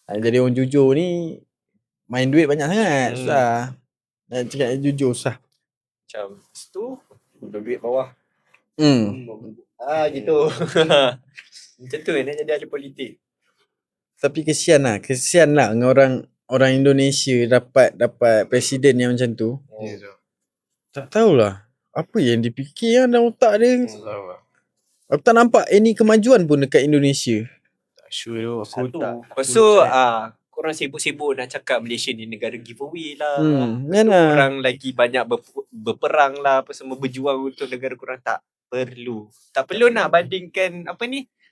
Jadi orang jujur ni main duit banyak sangat. Susah. Nak cakap jujur susah. Macam tu duit bawah. Gitu. Macam tu nak jadi ahli politik. Tapi kesian lah dengan orang Indonesia dapat presiden yang macam tu. Tak tahulah apa yang dipikir dalam otak dia. Aku tak nampak any kemajuan pun dekat Indonesia. Tak sure aku tak. Lepas tu korang sibuk-sibuk nak cakap Malaysia ni negara giveaway lah. Korang lagi banyak berperang lah, apa semua berjuang untuk negara korang. Tak perlu nak bandingkan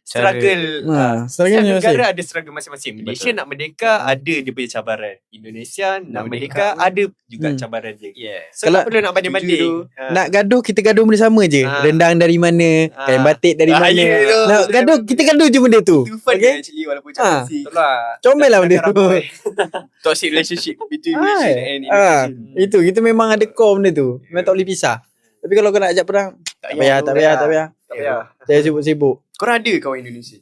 struggle. Setiap negara ada struggle masing-masing. Malaysia nak merdeka ada dia punya cabaran. Indonesia nak merdeka ada juga cabaran dia. So kalau tak perlu nak banding-banding. Nak gaduh kita gaduh benda sama je. Rendang dari mana, kain batik dari mana. Nak gaduh kita gaduh je benda tu. Okay? Actually walaupun comel lah benda tu. Toxic relationship between Malaysia and Indonesia. Itu kita memang ada core benda tu. Memang tak boleh pisah. Tapi kalau kau nak ajak perang, tak payah. Saya sibuk-sibuk. Korang ada kawan Indonesia?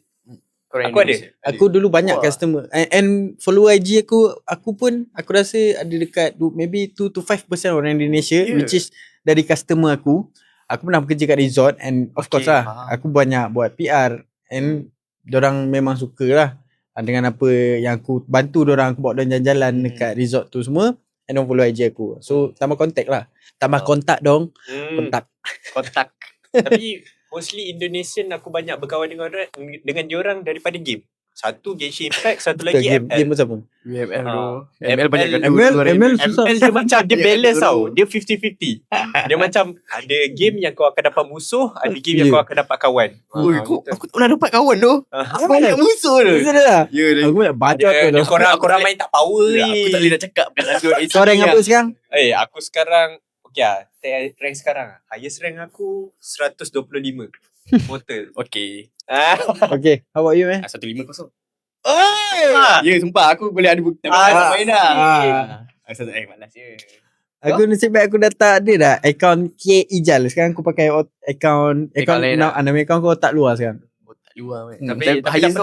Aku ada. Aku dulu banyak customer and follow IG aku pun aku rasa ada dekat maybe 2 to 5% orang Indonesia which is dari customer aku. Aku pernah bekerja kat resort and of course lah aku banyak buat PR and dorang memang suka lah dengan apa yang aku bantu dorang. Aku bawa dorang jalan-jalan dekat resort tu semua and follow IG aku. So tambah kontak lah. Tambah kontak dong. Kontak. Tapi mostly Indonesian aku banyak berkawan dengan diorang daripada game. Satu Genshin Impact, satu lagi ML. Game apa? ML bro. ML banyak kan. ML susah. ML dia macam dia balance tau. Dia 50-50. Dia macam ada game yang kau akan dapat musuh, ada game yang kau akan dapat kawan. Aku tak pernah dapat kawan tu. Aku banyak musuh tu. Aku banyak bacot tu. Korang main tak power ni. Aku tak boleh nak cakap. Kau rank apa sekarang? Aku sekarang rank sekarang highest rank aku 125 mortal. Okay. Okay, how about you 150. Ya sumpah aku boleh ada bukti. Tak main dah. Malas je. Aku nasib baik aku dah tak ada dah account K Ijal. Sekarang aku pakai account nama account aku otak luar sekarang. Otak luar Tapi highest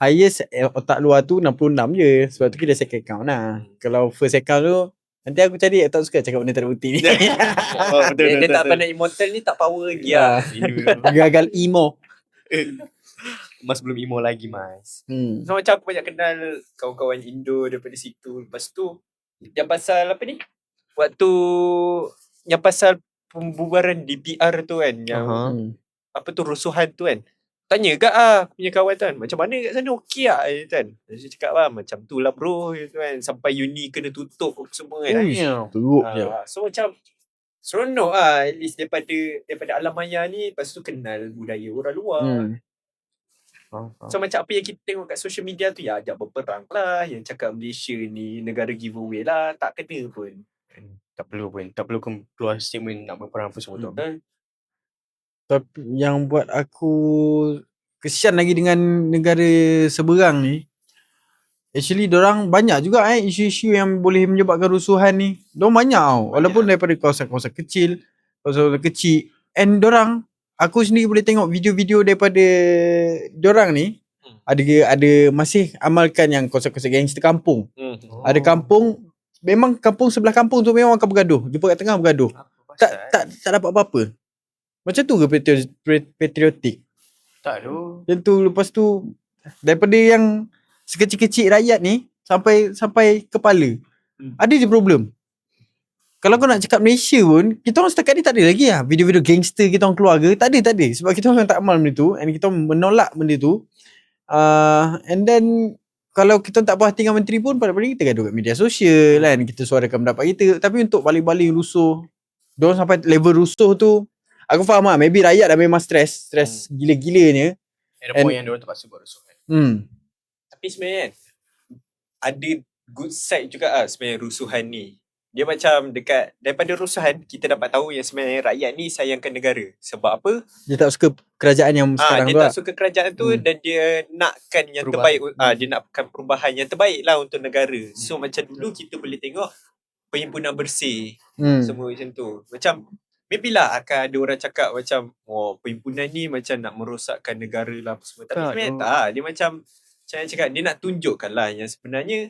highest otak luar tu 66 je. Sebab tu kita second account lah. Kalau first account tu nanti aku cari, tak suka cakap benda tak ada bukti ni. Dia tak pandai immortal ni tak power lagi lah. Gagal emo. Mas belum emo lagi mas. So macam aku banyak kenal kawan-kawan Indo daripada situ. Lepas tu yang pasal apa ni, waktu yang pasal pembubaran DPR tu kan, yang apa tu, rusuhan tu kan, tanya kat punya kawan tu kan, macam mana kat sana, okey tak kan. Dia cakap macam tu lah bro gitu kan, sampai uni kena tutup semua kan. Teruk je. So macam seronok at least daripada alam maya ni. Lepas tu kenal budaya orang luar. So macam apa yang kita tengok kat social media tu, ya ajak berperang lah, yang cakap Malaysia ni negara giveaway lah, tak kena pun. Tak perlu keluar statement nak berperang apa semua tu. Tapi yang buat aku kesian lagi dengan negara seberang ni, actually dorang banyak juga isu-isu yang boleh menyebabkan rusuhan ni. Dorang banyak tau. Walaupun daripada kawasan-kawasan kecil, kawasan kecil. And dorang, aku sendiri boleh tengok video-video daripada dorang ni, ada masih amalkan yang konsep-konsep gangster kampung. Ada kampung, memang kampung sebelah kampung tu memang akan bergaduh. Jumpa kat tengah bergaduh. Tak dapat apa-apa. Macam tu ke patriotik? Tak tu. Macam tu. Lepas tu daripada yang sekecil-kecil rakyat ni sampai kepala, ada je problem. Kalau kau nak cakap Malaysia pun, kita orang setakat ni tak ada lagi video-video gangster kita orang keluarga. Tak ada. Sebab kita orang tak amal benda tu, and kita orang menolak benda tu. And then kalau kita tak puas hati dengan menteri pun, pada-pada kita gaduh kat media sosial kan, kita suarakan pendapat kita. Tapi untuk balik-balik rusuh, diorang sampai level rusuh tu, aku faham maybe rakyat dah memang stres gila-gilanya. Ada point yang diorang terpaksa buat rusuh kan. Tapi sebenarnya kan, ada good side juga sebenarnya rusuhan ni. Dia macam dekat, daripada rusuhan kita dapat tahu yang sebenarnya rakyat ni sayangkan negara. Sebab apa? Dia tak suka kerajaan yang sekarang tu. Dia tak suka kerajaan tu, dan dia nakkan yang perubahan terbaik. Dia nakkan perubahan yang terbaik lah untuk negara. So macam dulu kita boleh tengok perhimpunan bersih, semua macam tu. Macam maybe lah akan ada orang cakap macam, perhimpunan ni macam nak merosakkan negara lah apa semua. Tapi sebenarnya tak. Dia macam yang cakap, dia nak tunjukkan lah yang sebenarnya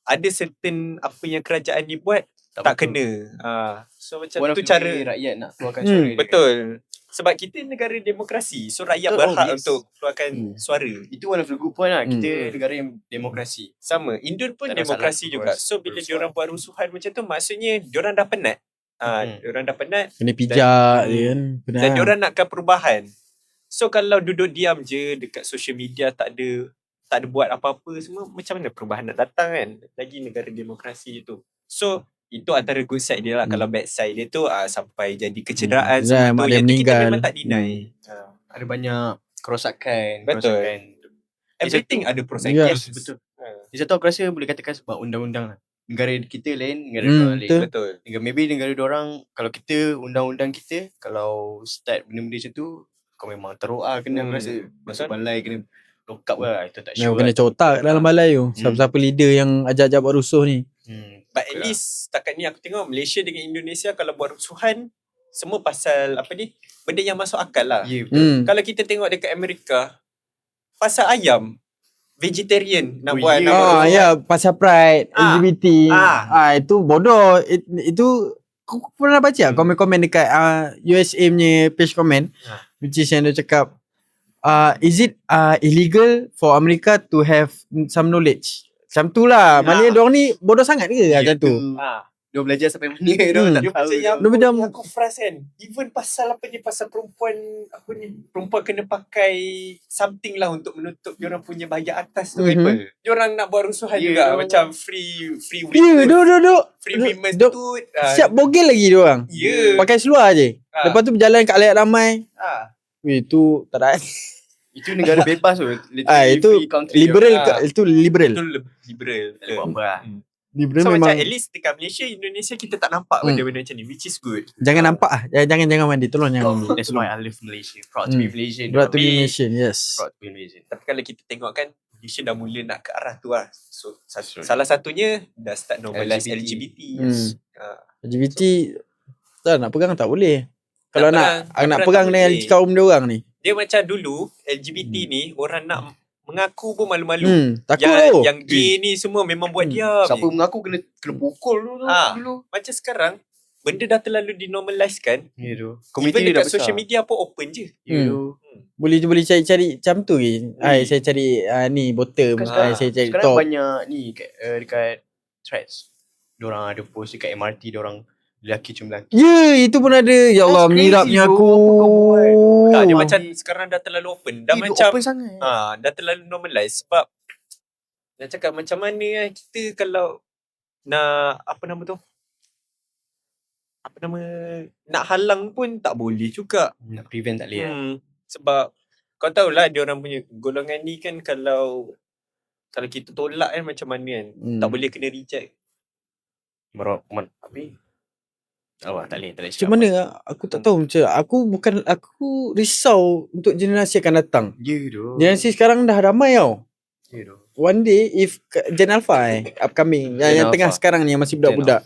ada certain apa yang kerajaan ni buat tak kena. So macam tu cara rakyat nak keluarkan suara. Betul. Sebab kita negara demokrasi. So rakyat berhak untuk keluarkan suara. Itu one of the good point lah. Kita negara yang demokrasi. Sama. Indon pun demokrasi juga. So bila diorang buat rusuhan macam tu, maksudnya diorang dah penat. Diorang dah penat. Kena pijak je kan. Dan diorang nakkan perubahan. So kalau duduk diam je dekat social media, tak ada buat apa-apa semua, macam mana perubahan nak datang kan? Lagi negara demokrasi tu. So itu antara good side dia lah. Kalau bad side dia tu sampai jadi kecederaan semua tu, yang tu kita memang tak deny. Ada banyak kerosakan. Betul. Everything ada kerosakan. Yes. Betul. Di satu aku rasa boleh katakan sebab undang-undang lah. Negara kita lain, negara diorang lain. Betul. Maybe negara diorang, kalau kita, undang-undang kita, kalau start benda-benda macam tu, kau memang teruk kena. Aku rasa masuk balai kena lock up lah. Itu tak sure. Kena cotak dalam balai tu. Siapa-siapa leader yang ajak-ajak buat rusuh ni. But at least setakat ni aku tengok Malaysia dengan Indonesia kalau buat rusuhan, semua pasal apa ni, benda yang masuk akal lah. Kalau kita tengok dekat Amerika, pasal ayam, vegetarian nak buat pasal pride, LGBT. Itu bodoh. Itu kau pernah baca komen-komen dekat USA punya page komen, which is yang dia cakap, is it illegal for America to have some knowledge? Macam tu lah. Maknanya diorang ni bodoh sangat ke macam tu? Dia belajar sampai mana dia tak tahu. Dia macam aku frust kan. Even pasal apa ni, pasal perempuan kena pakai something lah untuk menutup diorang punya bahagian atas tu. Diorang nak buat rusuhan juga. Macam free women. Free women tu. Siap bogel lagi diorang. Pakai seluar je. Lepas tu berjalan kat layak ramai. Itu tak ada. Itu negara bebas tu. Itu liberal. Itu liberal. Liberal so memang. Macam at least dekat Malaysia, Indonesia kita tak nampak benda-benda macam ni, which is good. Jangan nampak Jangan mandi. Tolong jangan mandi. That's why I love Malaysia. Proud to be Malaysian. Proud to be Malaysian. Yes. Proud to be Malaysian. Tapi kalau kita tengok kan, Malaysia dah mula nak ke arah tu lah. So salah satunya dah start normalize LGBT. LGBT tak nak pegang tak boleh. Kalau nak pegang dengan kaum dia orang ni. Dia macam dulu LGBT ni orang nak mengaku pun malu-malu. Takut yang gay ni semua memang buat diam. Siapa mengaku kena pukul dulu. Macam sekarang benda dah terlalu dinormalizekan. Ya tu. Even dekat social media pun open je. Boleh cari macam tu ke. Saya cari ni bottom, saya cari sekarang top. banyak ni dekat threads. Diorang ada post dekat MRT, diorang lelaki cuma lelaki. Itu pun ada. Ya Allah, mirapnya aku. Tak, dia macam sekarang dah terlalu open. Dah macam open sangat. Dah terlalu normalize. Sebab nak cakap macam mana kita kalau nak nak halang pun tak boleh juga. Nak prevent tak boleh. Sebab kau tahulah dia orang punya golongan ni kan, kalau kita tolak kan macam mana kan, tak boleh kena reject. Tapi tak boleh. Macam mana aku tak tahu. Macam aku risau untuk generasi akan datang. Generasi sekarang dah ramai tau. One day if Gen Alpha upcoming yang tengah sekarang ni, yang masih budak-budak.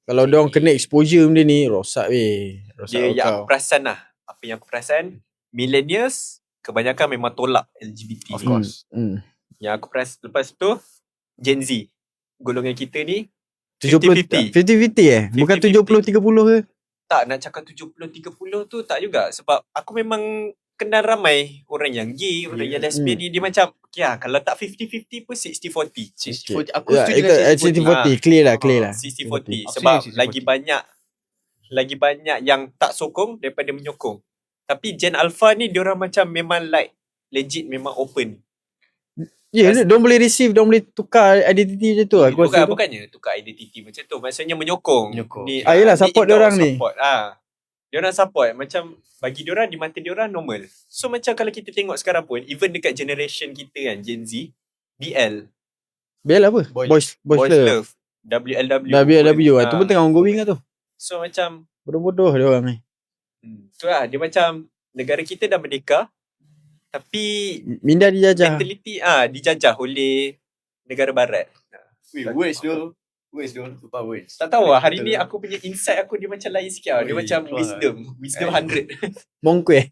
Kalau diorang kena exposure benda ni, rosak weh. Yang aku perasan lah, apa yang aku perasan, millennials kebanyakan memang tolak LGBT. Of course. Yang aku perasan lepas tu Gen Z, golongan kita ni 50-50 bukan 70-30 ke? Tak, nak cakap 70-30 tu tak juga. Sebab aku memang kenal ramai orang yang gay, orang yang lesbian ni. Dia macam kalau tak 50-50 pun 60-40. Aku setuju dengan 60-40. Clear lah 60-40. Sebab lagi banyak yang tak sokong daripada menyokong. Tapi Gen Alpha ni diorang macam memang like legit, memang open. Diorang boleh receive, diorang boleh tukar identiti macam tu lah. Bukannya tukar identiti macam tu, maksudnya menyokong. Yelah, support diorang ni. Diorang support, macam bagi diorang, di mata diorang normal. So macam kalau kita tengok sekarang pun, even dekat generation kita kan, Gen Z, BL apa? Boys Love. WLW tu pun tengah ongoing lah tu. So macam bodoh-bodoh diorang ni. Tu lah, dia macam negara kita dah merdeka, tapi minda dijajah. mentality dijajah oleh negara barat. Words tu. Tak tahu lah, hari ni aku punya insight aku dia macam lain sikit lah. Dia macam wisdom 100. Mongkwe.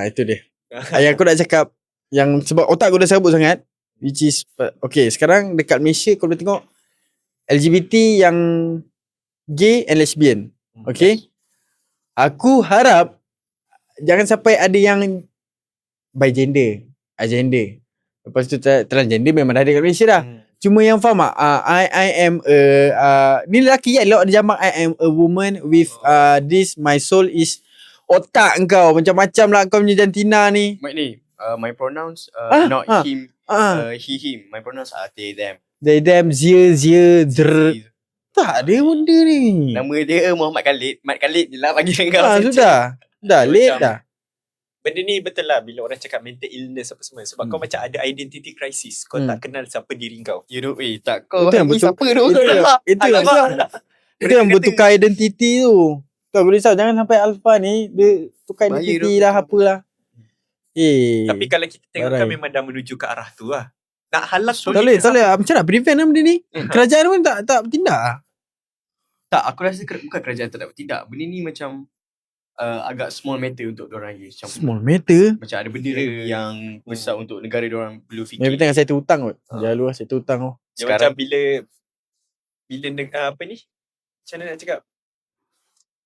Itu dia. Yang aku nak cakap, yang sebab otak aku dah serabut sangat, which is sekarang dekat Malaysia kau boleh tengok LGBT yang gay and lesbian. Aku harap jangan sampai ada yang bigender, agender. Lepas tu transgender memang dah ada kat Malaysia dah. Cuma yang faham tak? I am ni lelaki kan, ada jamak I am a woman with this, my soul is. Otak kau macam-macam lah kau punya jantina ni. My pronouns not him, he, him. My pronouns are they, them. They, them, zia, dr. Tak ada benda ni. Nama dia Muhammad Khalid. Mat Khalid je lah panggil kau. Sudah. Dah late dah. Benda ni betul lah bila orang cakap mental illness apa semua. Sebab kau macam ada identity crisis. Kau tak kenal siapa diri kau. Tak kau. Itu yang betul. Itu yang bertukar identiti tu. Kau boleh risau. Jangan sampai Alpha ni dia tukar identiti lah apalah. Tapi kalau kita tengok kan memang dah menuju ke arah tu lah. Nak halang tak boleh. Macam nak prevent lah benda ni. Kerajaan pun tak bertindak lah. Tak, aku rasa bukan kerajaan tak bertindak. Benda ni macam agak small matter untuk diorang je. Small matter? Macam ada benda yang besar untuk negara diorang perlu fikir. Mereka tengah settle hutang kot. Jangan luar settle hutang kot. Macam bila apa ni? Macam mana nak cakap?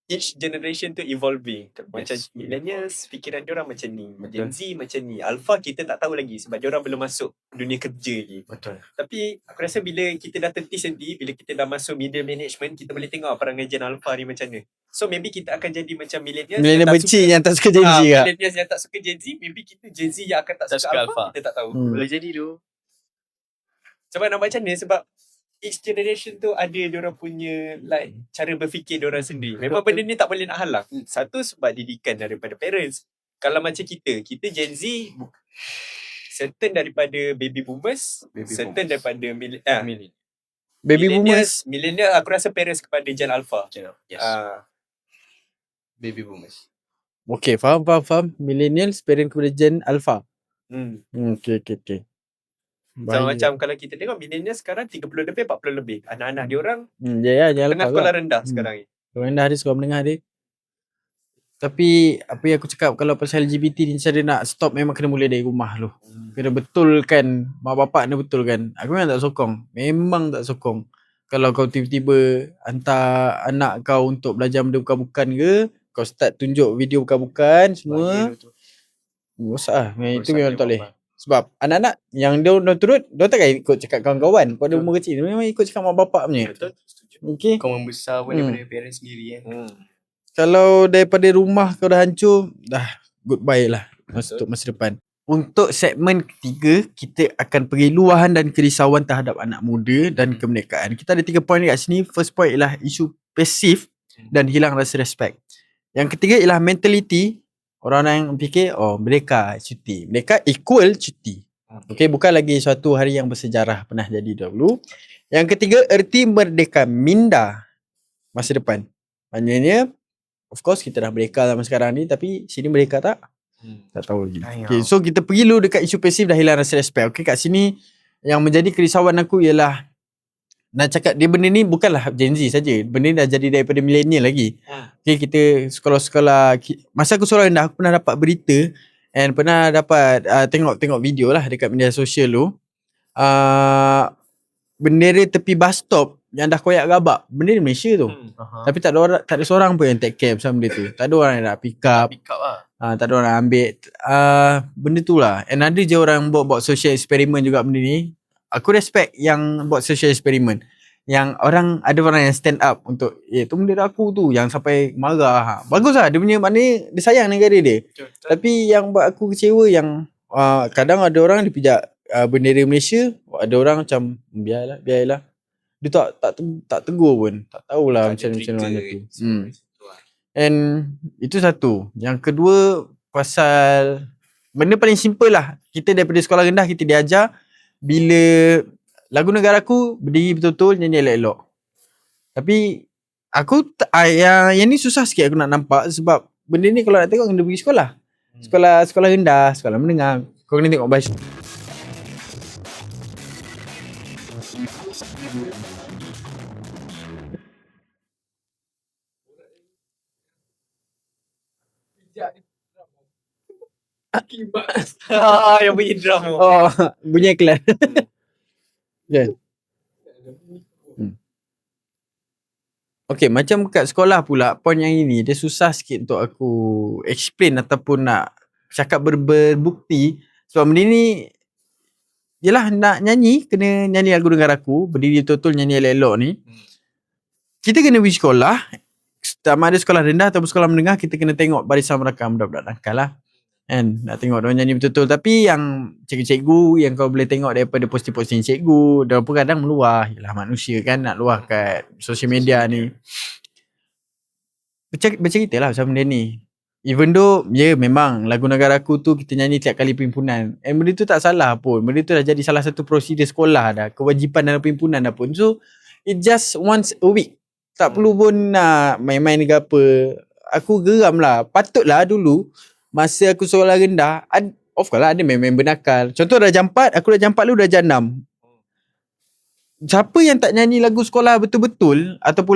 Each generation tu evolving. Macam millennials, fikiran diorang macam ni. Gen Z macam ni. Alpha kita tak tahu lagi sebab diorang belum masuk dunia kerja lagi. Betul. Tapi aku rasa bila kita dah terti, bila kita dah masuk middle management, kita boleh tengok perangai Gen Alpha ni macam mana. So maybe kita akan jadi macam millennials yang tak suka Gen Z lah. Millennials yang tak suka Gen Z, maybe kita Gen Z yang akan tak suka Alpha. Kita tak tahu. Boleh jadi tu. Sebab nak macam ni, sebab each generation tu ada diorang punya like cara berfikir diorang sendiri. Memang benda ni tak boleh nak halang. Satu sebab didikan daripada parents. Kalau macam kita Gen Z certain daripada baby boomers, daripada baby boomers, millennial aku rasa parents kepada Gen Alpha. Yes. Baby boomers. Okay, faham. Millennials parents kepada Gen Alpha. Okay. So macam kalau kita tengok millennials sekarang 30 lebih 40 lebih. Anak-anak dia orang tengah sekolah rendah sekarang ni. Sekolah rendah ada, sekolah menengah ada. Tapi apa yang aku cakap, kalau pasal LGBT ni cara nak stop memang kena mula dari rumah tu. Kena betulkan mak bapak ni, betulkan. Aku memang tak sokong. Kalau kau tiba-tiba hantar anak kau untuk belajar benda bukan-bukan ke, kau start tunjuk video bukan-bukan semua, rosak lah. Itu memang tak boleh. Sebab anak-anak yang dia turut, dia takkan ikut cakap kawan-kawan. Pada umur kecil, dia memang ikut cakap mak bapak punya. Betul. Okay. Kau membesar pun daripada parents sendiri Kalau daripada rumah kau dah hancur, dah goodbye lah untuk masa depan. Untuk segmen ketiga, kita akan pergi luahan dan kerisauan terhadap anak muda dan kemerdekaan. Kita ada 3 poin kat sini. First point ialah isu pasif dan hilang rasa respect. Yang ketiga ialah mentality. Orang yang fikir, mereka cuti. Mereka equal cuti. Okay, bukan lagi suatu hari yang bersejarah pernah jadi dahulu. Yang ketiga, erti merdeka minda masa depan. Maknanya, of course kita dah merdeka zaman sekarang ni, tapi sini merdeka tak? Tak tahu lagi. Okay, so kita pergi dulu dekat isu pasif dah hilang rasa respect. Okay, kat sini yang menjadi kerisauan aku ialah nak cakap dia benda ni bukanlah Gen Z saja. Benda ni dah jadi daripada millennial lagi. Okay, kita sekolah-sekolah, masa aku sekolah rendah, aku pernah dapat berita and pernah dapat tengok video lah dekat media sosial tu. Bendera tepi bus stop yang dah koyak gabak, bendera Malaysia tu. Tapi tak ada seorang pun yang take care pasal benda tu. Tak ada orang yang nak pick up lah. Tak ada orang ambil benda tu lah. And ada je orang buat social experiment juga benda ni. Aku respect yang buat social experiment, yang ada orang yang stand up untuk tu bendera aku tu, yang sampai marah. Bagus lah, dia punya maknanya dia sayang negara dia. Tapi yang buat aku kecewa yang kadang ada orang dia pijak bendera Malaysia, ada orang macam biarlah. Dia tak tegur pun. Tak tahulah macam mana tu. And itu satu. Yang kedua, pasal benda paling simple lah. Kita daripada sekolah rendah kita diajar bila lagu negara aku berdiri betul-betul, nyanyi elok-elok. Tapi aku yang ni susah sikit aku nak nampak, sebab benda ni kalau nak tengok kena pergi sekolah. Sekolah rendah, sekolah menengah. Kau kena tengok bahasa. Yang bunyi drum. Bunyi iklan. Kan? Okay, macam kat sekolah pula, poin yang ini dia susah sikit untuk aku explain ataupun nak cakap berbukti. Sebab benda ni yelah, nak nyanyi, kena nyanyi lagu negara aku, berdiri betul-betul nyanyi elok-elok ni. Kita kena pergi sekolah, sama ada sekolah rendah atau sekolah menengah, kita kena tengok barisan merakam budak-budak nakal lah. Kan, nak tengok dia nyanyi betul-betul. Tapi yang cikgu-cikgu yang kau boleh tengok daripada posting-posting cikgu, dia pun kadang meluah. Yalah, manusia kan nak luah kat social media ni. Bercerita lah pasal benda ni. Even though memang lagu negara aku tu kita nyanyi tiap kali perhimpunan, benda tu tak salah pun. Benda tu dah jadi salah satu prosedur sekolah dah, kewajipan dalam perhimpunan dah pun. So it just once a week. Tak perlu pun nak main-main ke apa. Aku geram lah. Patutlah dulu masa aku sekolah rendah, of course lah ada main-main bernakal. Contoh dah jam 4, aku dah jam 4 lu dah jam 6. Siapa yang tak nyanyi lagu sekolah betul-betul ataupun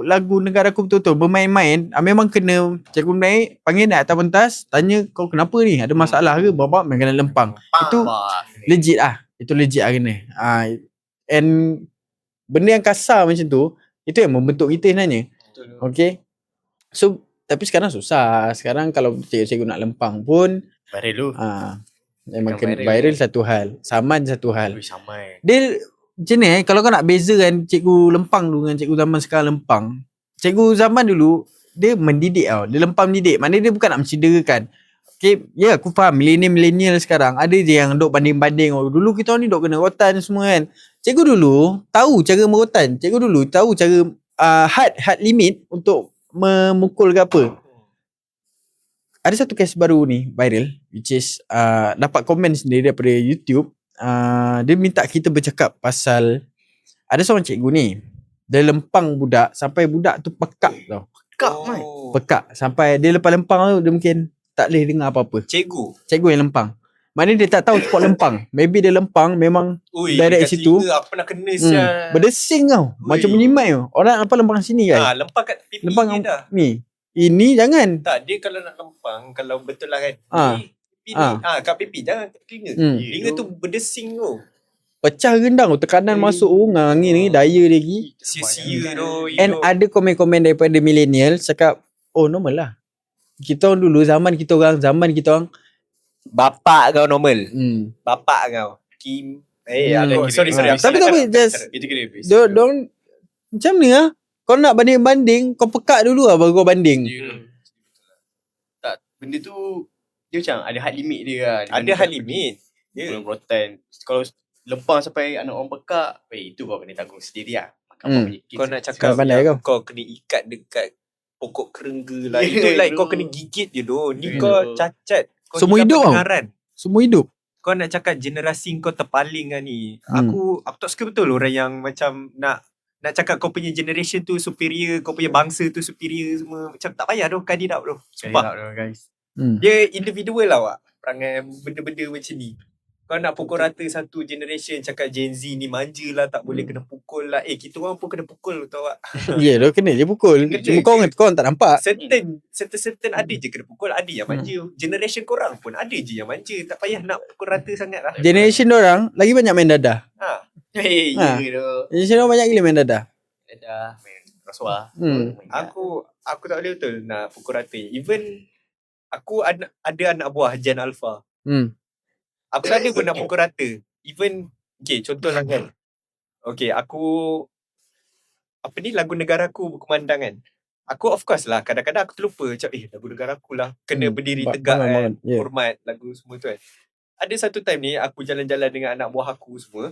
lagu negara aku betul-betul bermain-main, memang kena cikgu naik, panggil naik atas pentas, tanya kau kenapa ni, ada masalah ke, bapak main kena lempang. Itu legit lah. Itu legit lah kena. And benda yang kasar macam tu, itu yang membentuk kita sebenarnya. Okay. So tapi sekarang susah. Sekarang kalau cikgu nak lempang pun viral lu. Memang kena viral satu hal, saman satu hal. Samai. Dia macam ni kalau kau nak bezakan cikgu lempang dulu dengan cikgu zaman sekarang lempang. Cikgu zaman dulu dia mendidik tau. Dia lempang mendidik. Maknanya dia bukan nak mencederakan. Okay, aku faham millennial sekarang ada je yang duk banding-banding. Dulu kita ni duk kena rotan semua kan. Cikgu dulu tahu cara merotan. Cikgu dulu tahu cara hard limit untuk memukul ke apa. Ada satu kes baru ni viral, which is dapat komen sendiri daripada YouTube. Dia minta kita bercakap pasal ada seorang cikgu ni, dia lempang budak sampai budak tu pekak tau. Pekak sampai dia lepas lempang tu dia mungkin tak boleh dengar apa-apa. Cikgu yang lempang. Maknanya dia tak tahu spot lempang. Maybe dia lempang memang direct situ. Apa nak kena sial. Berdesing tau. Macam menyimai tau. Orang apa lempang sini kan? Lempang kat pipi lempang dia dah. Ni. Ini jangan. Tak, dia kalau nak lempang, kalau betul lah kan. Pipi ni. Kat pipi jangan kat telinga. Telinga tu berdesing tu. pecah gendang tu, tekanan masuk angin ni daya dia lagi. Sia-sia tu. And ada komen-komen daripada millennial cakap, oh normal lah. Kita orang dulu zaman kita orang Bapak kau normal. Bapak kau Kim. Sorry. Tapi just don't macam ni lah. Kau nak banding-banding, kau pekat dulu lah baru kau banding. Tak, benda tu dia macam ada had limit dia lah. Ada had limit. Belum rotan. Kalau lempang sampai anak orang pekak, itu kau kena tanggung sendiri lah. Kau nak cakap kau kena ikat dekat pokok kerengga lah. Itu like kau kena gigit je tu. Ni kau cacat. Kau semua hidup semua hidup. Kau nak cakap generasi kau terpaling lah ni. Aku tak suka betul orang yang macam nak cakap kau punya generation tu superior, kau punya bangsa tu superior semua. Macam tak payah tu, cut it out tu. Sumpah. Guys. Dia individual lah awak. Perangai benda-benda macam ni. Kau nak pukul rata satu generation, cakap Gen Z ni manja lah, tak boleh kena pukul lah. Kita orang pun kena pukul tau awak. Ya dah kena je pukul. Cuma kau tak nampak. Certain ada je kena pukul, ada yang manja. Generation korang pun ada je yang manja. Tak payah nak pukul rata sangat lah. Generation dorang lagi banyak main dadah. Generation dorang banyak gila main dadah. Main rasuah. Aku tak boleh betul nak pukul rata. Even aku ada anak buah Jan Alpha. Aku tak ada pun nak pukul rata. Even contoh lah kan. Aku lagu negaraku berkumandang kan. Aku of course lah kadang-kadang aku terlupa macam lagu negaraku lah kena berdiri tegak kan. Hormat lagu semua tu kan. Ada satu time ni aku jalan-jalan dengan anak buah aku semua.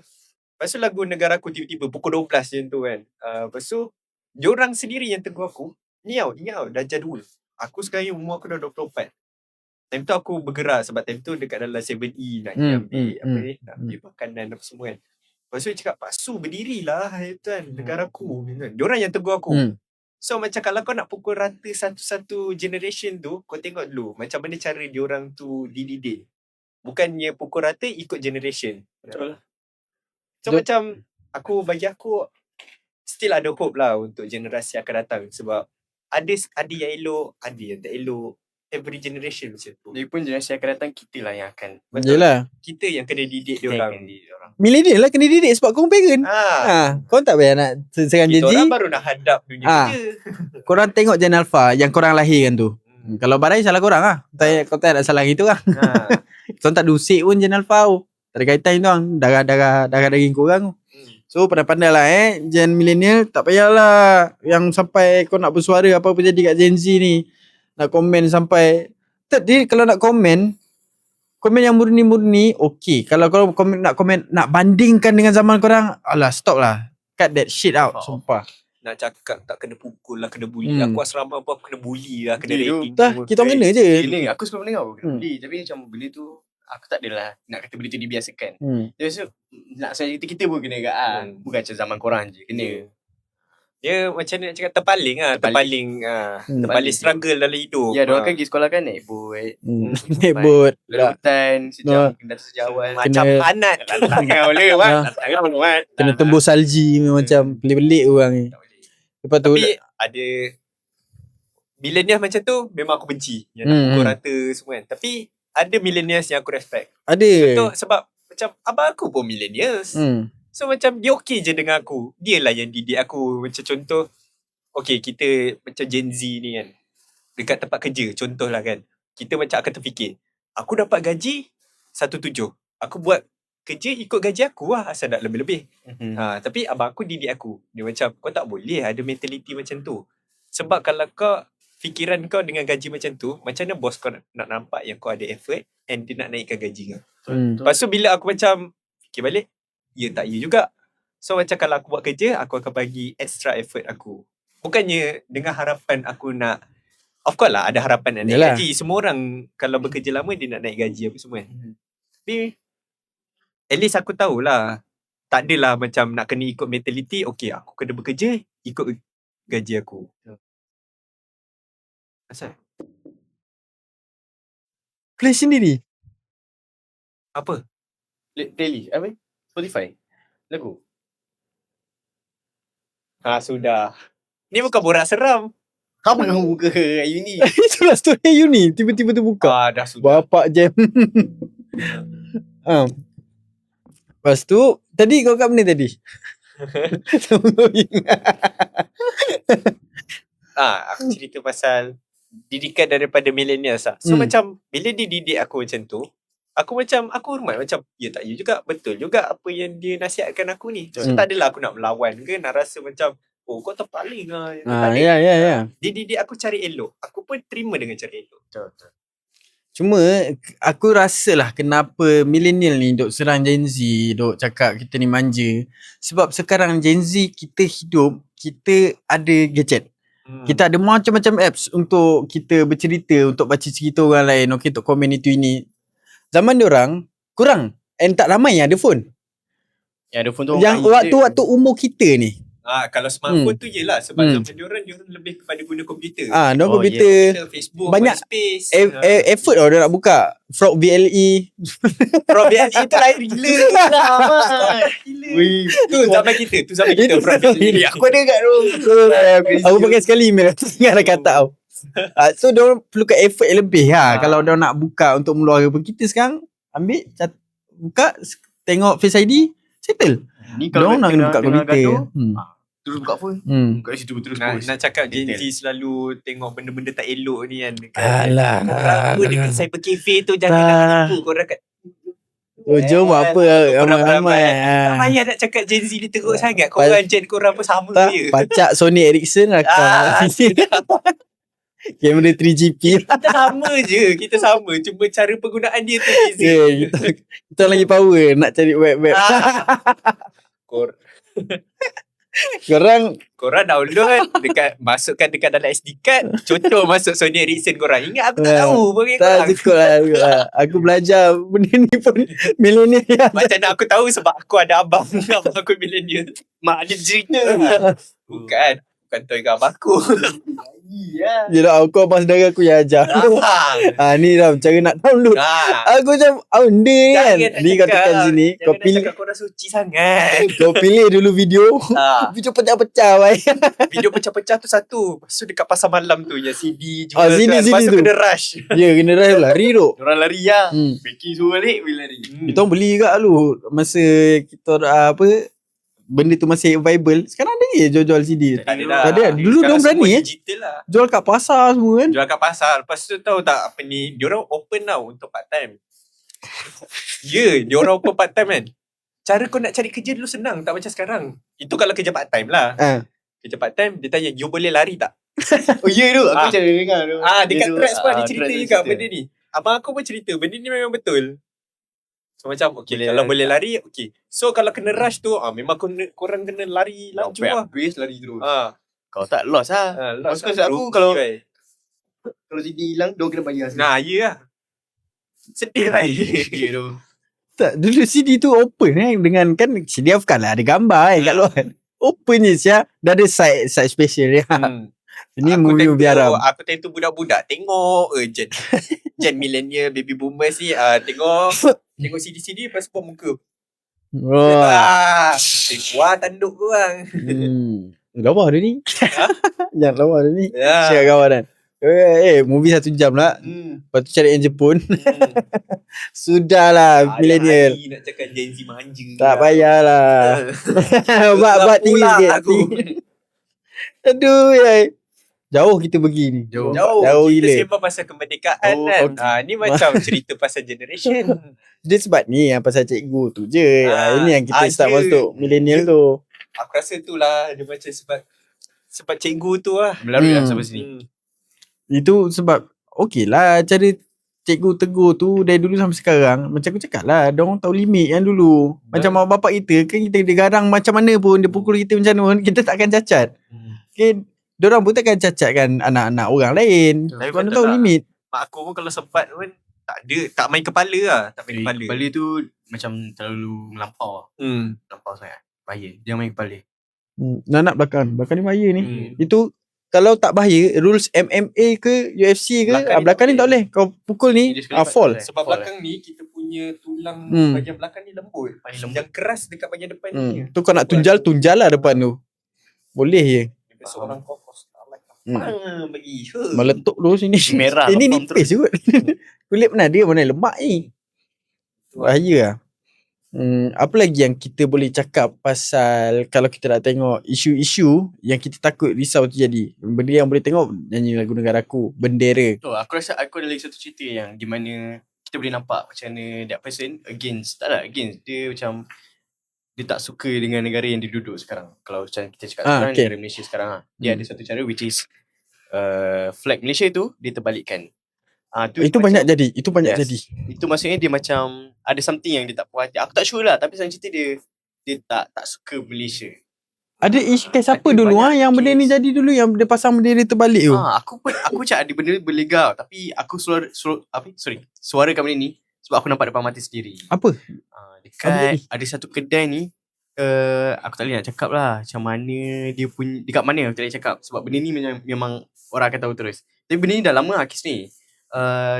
Lepas tu lagu negaraku tiba-tiba pukul 12 macam tu kan. Lepas tu diorang sendiri yang tegur aku. Ni tau dah jadul. Aku sekarang umur aku dah 24. Time tu aku bergerak sebab time tu dekat dalam 7E nak ambil nak ambil makanan apa semua kan. Lepas tu dia cakap, Pak Su berdirilah tuan negaraku. Diorang yang tegur aku. So macam kalau kau nak pukul rata satu-satu generation tu, kau tengok dulu macam mana cara diorang tu dididik. Bukannya pukul rata ikut generation. Betul. So macam bagi aku still ada hope lah untuk generasi akan datang sebab ada yang elok, ada yang tak elok. Every generation macam tu. Dia pun generasi akan datang kita lah yang akan. Yelah. Kita yang kena didik diorang. Millennial lah kena didik sebab korang parent. Korang tak payah nak serang janji. Kita orang baru nak hadap dunia kerja. Korang tengok Jan Alpha yang korang lahirkan tu. Kalau badai salah korang lah. Kau tak nak salah gitu lah. Korang tak dusik pun Jan Alpha tu. Tak ada kaitan tu orang. Darah daging korang tu. So pandai-pandai lah Gen millennial tak payahlah yang sampai kau nak bersuara apa-apa jadi kat Gen Z ni. Nak komen sampai dia kalau nak komen yang murni-murni okey. Kalau kau nak komen nak bandingkan dengan zaman korang, alah stop lah. Cut that shit out. Sumpah. Nak cakap tak kena pukul lah, kena bully. Aku asrama apa aku kena bully lah, kena rating. Kita orang kena je. Aku sebelum mendengar kena bully. Tapi macam benda tu aku tak adalah nak kata benda tu dibiasakan. Jadi nak saya kita pun kena kan. Bukan macam zaman korang je kena. Dia macam nak cakap terpaling terpaling struggle dalam hidup. Ya, diorang kan pergi sekolah kan naik bot. Naik bot. Hutan sejam kena sejauhan. Macam panat. Tangan boleh mat. Tangan boleh mat. Kena tembus salji macam pelik-pelik orang ni. Lepas tu tapi ada millennials macam tu memang aku benci. Yang nak pukul rata semua kan. Tapi ada millennials yang aku respect. Ada. Contoh sebab macam abang aku pun millennials. So macam dia okey je dengan aku. Dia lah yang didik aku. Macam contoh, kita macam Gen Z ni kan. Dekat tempat kerja, contoh lah kan. Kita macam akan terfikir, aku dapat gaji 1.7. Aku buat kerja ikut gaji aku lah. Asal nak lebih-lebih. Tapi abang aku didik aku. Dia macam, kau tak boleh ada mentality macam tu. Sebab kalau fikiran kau dengan gaji macam tu, macam mana bos kau nak nampak yang kau ada effort and dia nak naikkan gaji kau. Lepas tu bila aku macam fikir balik, ya tak ya juga. So macam kalau aku buat kerja, aku akan bagi extra effort aku. Bukannya dengan harapan aku nak, of course lah ada harapan nak naik gaji. Semua orang kalau bekerja lama dia nak naik gaji apa semua kan. Tapi at least aku tahulah, tak adalah macam nak kena ikut mentality. Aku kena bekerja ikut gaji aku. Asal play sendiri. Apa? Playlist apa? Spotify. Lagu. Sudah. Ni bukan borak seram. Apa kamu buka uni? Itulah story uni. Tiba-tiba tu buka. Dah sudah. Bapak jam. Lepas tu tadi kau kat mana tadi? Aku cerita pasal didikan daripada millennials lah. So macam bila dia didik aku macam tu, aku hormat macam ya tak ya juga, betul juga apa yang dia nasihatkan aku ni. So tak adalah aku nak melawan ke, nak rasa macam kau terpaling lah. Ya. Dia didik aku cari elok. Aku pun terima dengan cara elok. Betul. Cuma aku rasalah kenapa millennial ni duk serang Gen Z, duk cakap kita ni manja. Sebab sekarang Gen Z kita hidup, kita ada gadget. Kita ada macam-macam apps untuk kita bercerita, untuk baca cerita orang lain, untuk komen itu ini. Zaman diorang kurang and tak ramai yang ada phone. Yang ada phone tu yang waktu umur kita ni. Kalau smartphone tu yelah sebab zaman diorang lebih kepada guna komputer. Diorang komputer, Facebook, banyak MySpace. Effort dia nak buka Frog VLE. Frog VLE tu lain gila. Tu zaman kita Frog VLE. Aku ada kat tu. Aku pakai sekali email. Ingat dah kata tau. So diorang perlukan effort yang lebih kalau diorang nak buka untuk meluahkan. Kita sekarang ambil buka, tengok Face ID, settle. Ni kalau nak kena buka komputer. Terus buka phone. Kat situ terus post. Nak cakap Gen Z selalu tengok benda-benda tak elok ni kan. Alah. Korang dekat cyber cafe tu jangan lupa korang kat jom apa ramai. Tak payah nak cakap Gen Z ni teruk sangat. Korang Gen korang pun sama je. Pacak Sony Ericsson kamera 3GP. Kita sama. Cuma cara penggunaan dia tu beza. Kita lagi power nak cari web. Korang download masukkan dekat dalam SD card, contoh masuk Sony Ericsson korang. Ingat aku tak tahu bagi korang. Tak cukup lah. Aku belajar benda ni pun millennial. Macam mana aku tahu sebab aku ada abang aku millennial. Mak dia cerita. Bukan toy ke abang aku. Yelah aku abang saudara aku yang ajar. Ni dah cara nak download. Aku macam benda ni kan. Ni kau tekan sini, kau pilih. Jangan cakap korang suci sangat. Kau pilih dulu video. Video pecah-pecah baik. Video pecah-pecah tu satu. Lepas tu dekat pasar malam tu yang CD jual CD kan. Lepas tu tu kena rush. Kena rush lari tu. Diorang lari lah. Becky suruh balik, bila lari. Kita orang beli kat dulu. Masa kita benda tu masih viable. Sekarang ada je jual CD. Tak ada. Dulu diorang berani digital lah. jual kat pasar semua kan. Jual kat pasar. Lepas tu tahu tak apa ni, diorang open tau untuk part time. Diorang open part time kan. Cara kau nak cari kerja dulu senang, tak macam sekarang. Itu kalau kerja part time lah. Kerja part time dia tanya, you boleh lari tak? Tu aku cari dengar tu. Dekat Threads pun dia cerita juga benda ni. Abang aku pun cerita benda ni memang betul. So macam kalau boleh lari so kalau kena rush tu memang korang kena lari laju lah. Habis lari terus. Kau tak lost lah. Lost lah. Aku kalau CD hilang diorang kena bayar. Ya lah. Sedih lah. Tu. Tak, dulu CD tu open dengan kan CD bukanlah ada gambar kat luar. Open je dah ada side special dia. Ini movie biaram. Aku tengok budak-budak tengok Gen millennial baby boomers ni tengok CD lepas pun muka. Wah tanduk korang. Lawa dia ni. Jangan lawa dia ni. Ya. Share kawan kan. Movie 1 jam lah. Lepas tu cari yang Jepun. Sudahlah millennial. Nak cakap Gen Z manja. Tak payahlah. Buat tinggi sikit. Aduh jauh kita pergi ni. Jauh gila. Kita sembang pasal kemerdekaan kan. Ni macam cerita pasal generation. Dia sebab ni yang pasal cikgu tu je. Ini yang kita start masuk millennial tu. Aku rasa tu lah. Dia macam sebab cikgu tu lah. Melalui lah sampai sini. Itu sebab okey lah cara cikgu tegur tu dari dulu sampai sekarang. Macam aku cakap lah, diorang tahu limit yang dulu. Macam mak bapak kita kan, kita garang macam mana pun, dia pukul kita macam mana pun, kita takkan cacat. Okay, diorang pun takkan cacatkan anak-anak orang lain. Diorang tahu limit. Mak aku pun kalau sempat pun tak main kepala lah. Tak main kepala. Kepala tu macam terlalu melampau. Melampau sangat. Bahaya. Dia main kepala. Nak belakang ni bahaya ni. Itu kalau tak bahaya, rules MMA ke UFC ke, belakang ni tak boleh. Kau pukul ni, fall. Sebab belakang ni, kita punya tulang bahagian belakang ni lembut. Yang keras dekat bahagian depan ni. Tu kau nak tunjal lah depan tu. Boleh je. Seorang kokos. Bagi. Meletup dulu sini. Merah. Ini nipis kot. Kulit mana dia, mana lemak ni. Bahaya lah. Apa lagi yang kita boleh cakap pasal kalau kita nak tengok isu-isu yang kita takut risau terjadi. Benda yang boleh tengok nyanyi lagu negara aku, bendera. Aku rasa aku ada lagi satu cerita yang di mana kita boleh nampak macam mana that person against, dia macam dia tak suka dengan negara yang dia duduk sekarang. Kalau macam kita cakap sekarang, negara Malaysia sekarang dia ada satu cara which is flag Malaysia tu dia terbalikkan. Itu banyak jadi. Itu banyak jadi. Itu maksudnya dia macam ada something yang dia tak puas hati. Aku tak sure lah, tapi sebenarnya cerita dia tak suka Malaysia. Ada isu kes apa dulu yang benda ni jadi dulu yang dia pasang bendera terbalik tu? Aku macam ada benda berlegar, tapi aku suara kat benda ni sebab aku nampak depan mata sendiri. Apa? Dekat ada satu kedai ni, aku tak boleh nak cakap lah macam mana dia punya, dekat mana aku tak boleh cakap sebab benda ni memang orang akan tahu terus. Tapi benda ni dah lama lah kes ni.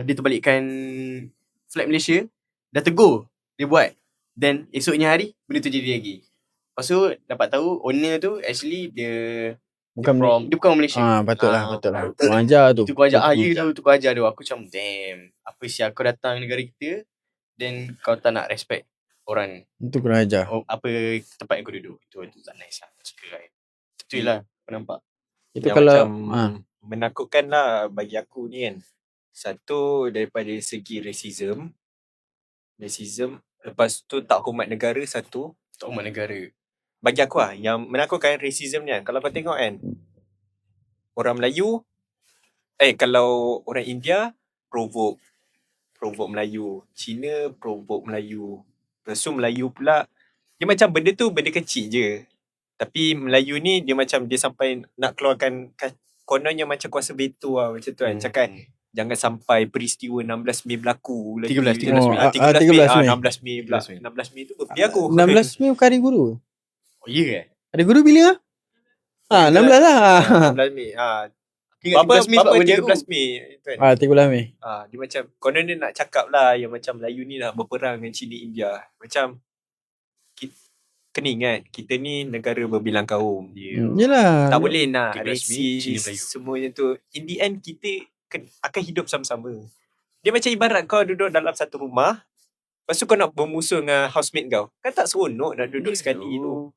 Dia terbalikkan flag Malaysia, dah tegur dia buat, then esoknya hari benda tu jadi lagi. Lepas tu dapat tahu owner tu actually dia bukan Malaysia. Betul lah. Kurang ajar tu. Tu kau ajar. Tu kau ajar tu. Aku macam damn, apa siap kau datang negara kita then kau tak nak respect orang. Itu kurang ajar. Apa tempat yang kau duduk. Itu tak nice lah. Suka kan. Betul lah kau nampak. Itu yang kalau menakutkan lah bagi aku ni kan. Satu daripada segi racism. Lepas tu tak hormat negara. Satu tak hormat negara. Bagi aku lah yang menakutkan racism ni kan. Kalau kau tengok kan, orang Melayu, kalau orang India provoke Melayu, Cina provoke Melayu, lepas tu Melayu pula dia macam benda tu benda kecil je, tapi Melayu ni dia macam dia sampai nak keluarkan kononnya macam kuasa veto lah macam tu kan. Cakap jangan sampai peristiwa 16 Mei berlaku lagi. 13 Mei. 16 Mei tu birthday aku. 16 Mei bukan hari guru. Oh iya ke? Hari guru bila? 16 lah. 16 Mei. Bapa 13 Mei kan. 13 Mei. Dia macam konon dia nak cakap lah yang macam Melayu ni nak berperang dengan Cina India. Macam kena ingat kita ni negara berbilang kaum. Yelah. Tak boleh nak rasis semuanya tu. In the end kita akan hidup sama-sama. Dia macam ibarat kau duduk dalam satu rumah, lepas tu kau nak bermusuh dengan housemate kau. Kan tak seronok nak duduk sekali tu.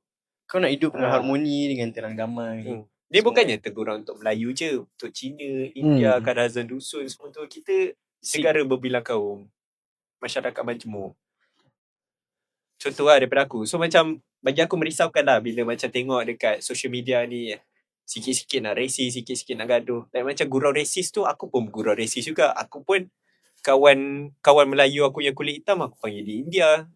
Kau nak hidup dengan harmoni, dengan tenang damai. Dia bukannya teguran untuk Melayu je, untuk Cina, India, Kadazan Dusun semua tu. Kita negara berbilang kaum, masyarakat majmuk. Contoh lah daripada aku. So macam bagi aku merisaukan lah bila macam tengok dekat social media ni, sikit-sikit nak racist, sikit-sikit nak gaduh. Dan macam gurau racist tu, aku pun gurau racist juga. Aku pun kawan Melayu aku yang kulit hitam aku panggil di India.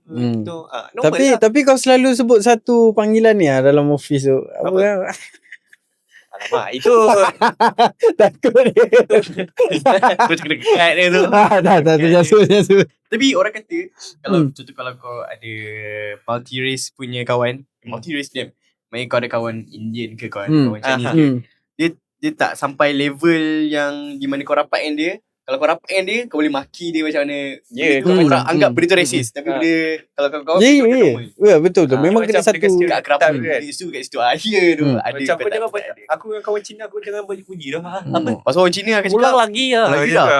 Tapi kau selalu sebut satu panggilan ni dalam office tu. Apa? Alamak, itu takut dia. Kau cakap dekat dia tu. Tak jasu. Tapi orang kata kalau kau ada multi-race punya kawan, multi-race dia, maksudnya kau ada kawan Indian ke kawan Chinese ke, dia tak sampai level yang di mana kau rapat dengan dia. Kalau kau rapat dengan dia, kau boleh maki dia macam mana. Kau orang anggap benda tu racist. Tapi benda kalau kau betul tu. Memang kena satu kat kerapan kan. Isu kat situ akhir tu. Ada macam kau jangan aku dengan kawan Cina aku jangan puji dah. Apa? Pasal orang Cina akan cakap ulang lagi lah.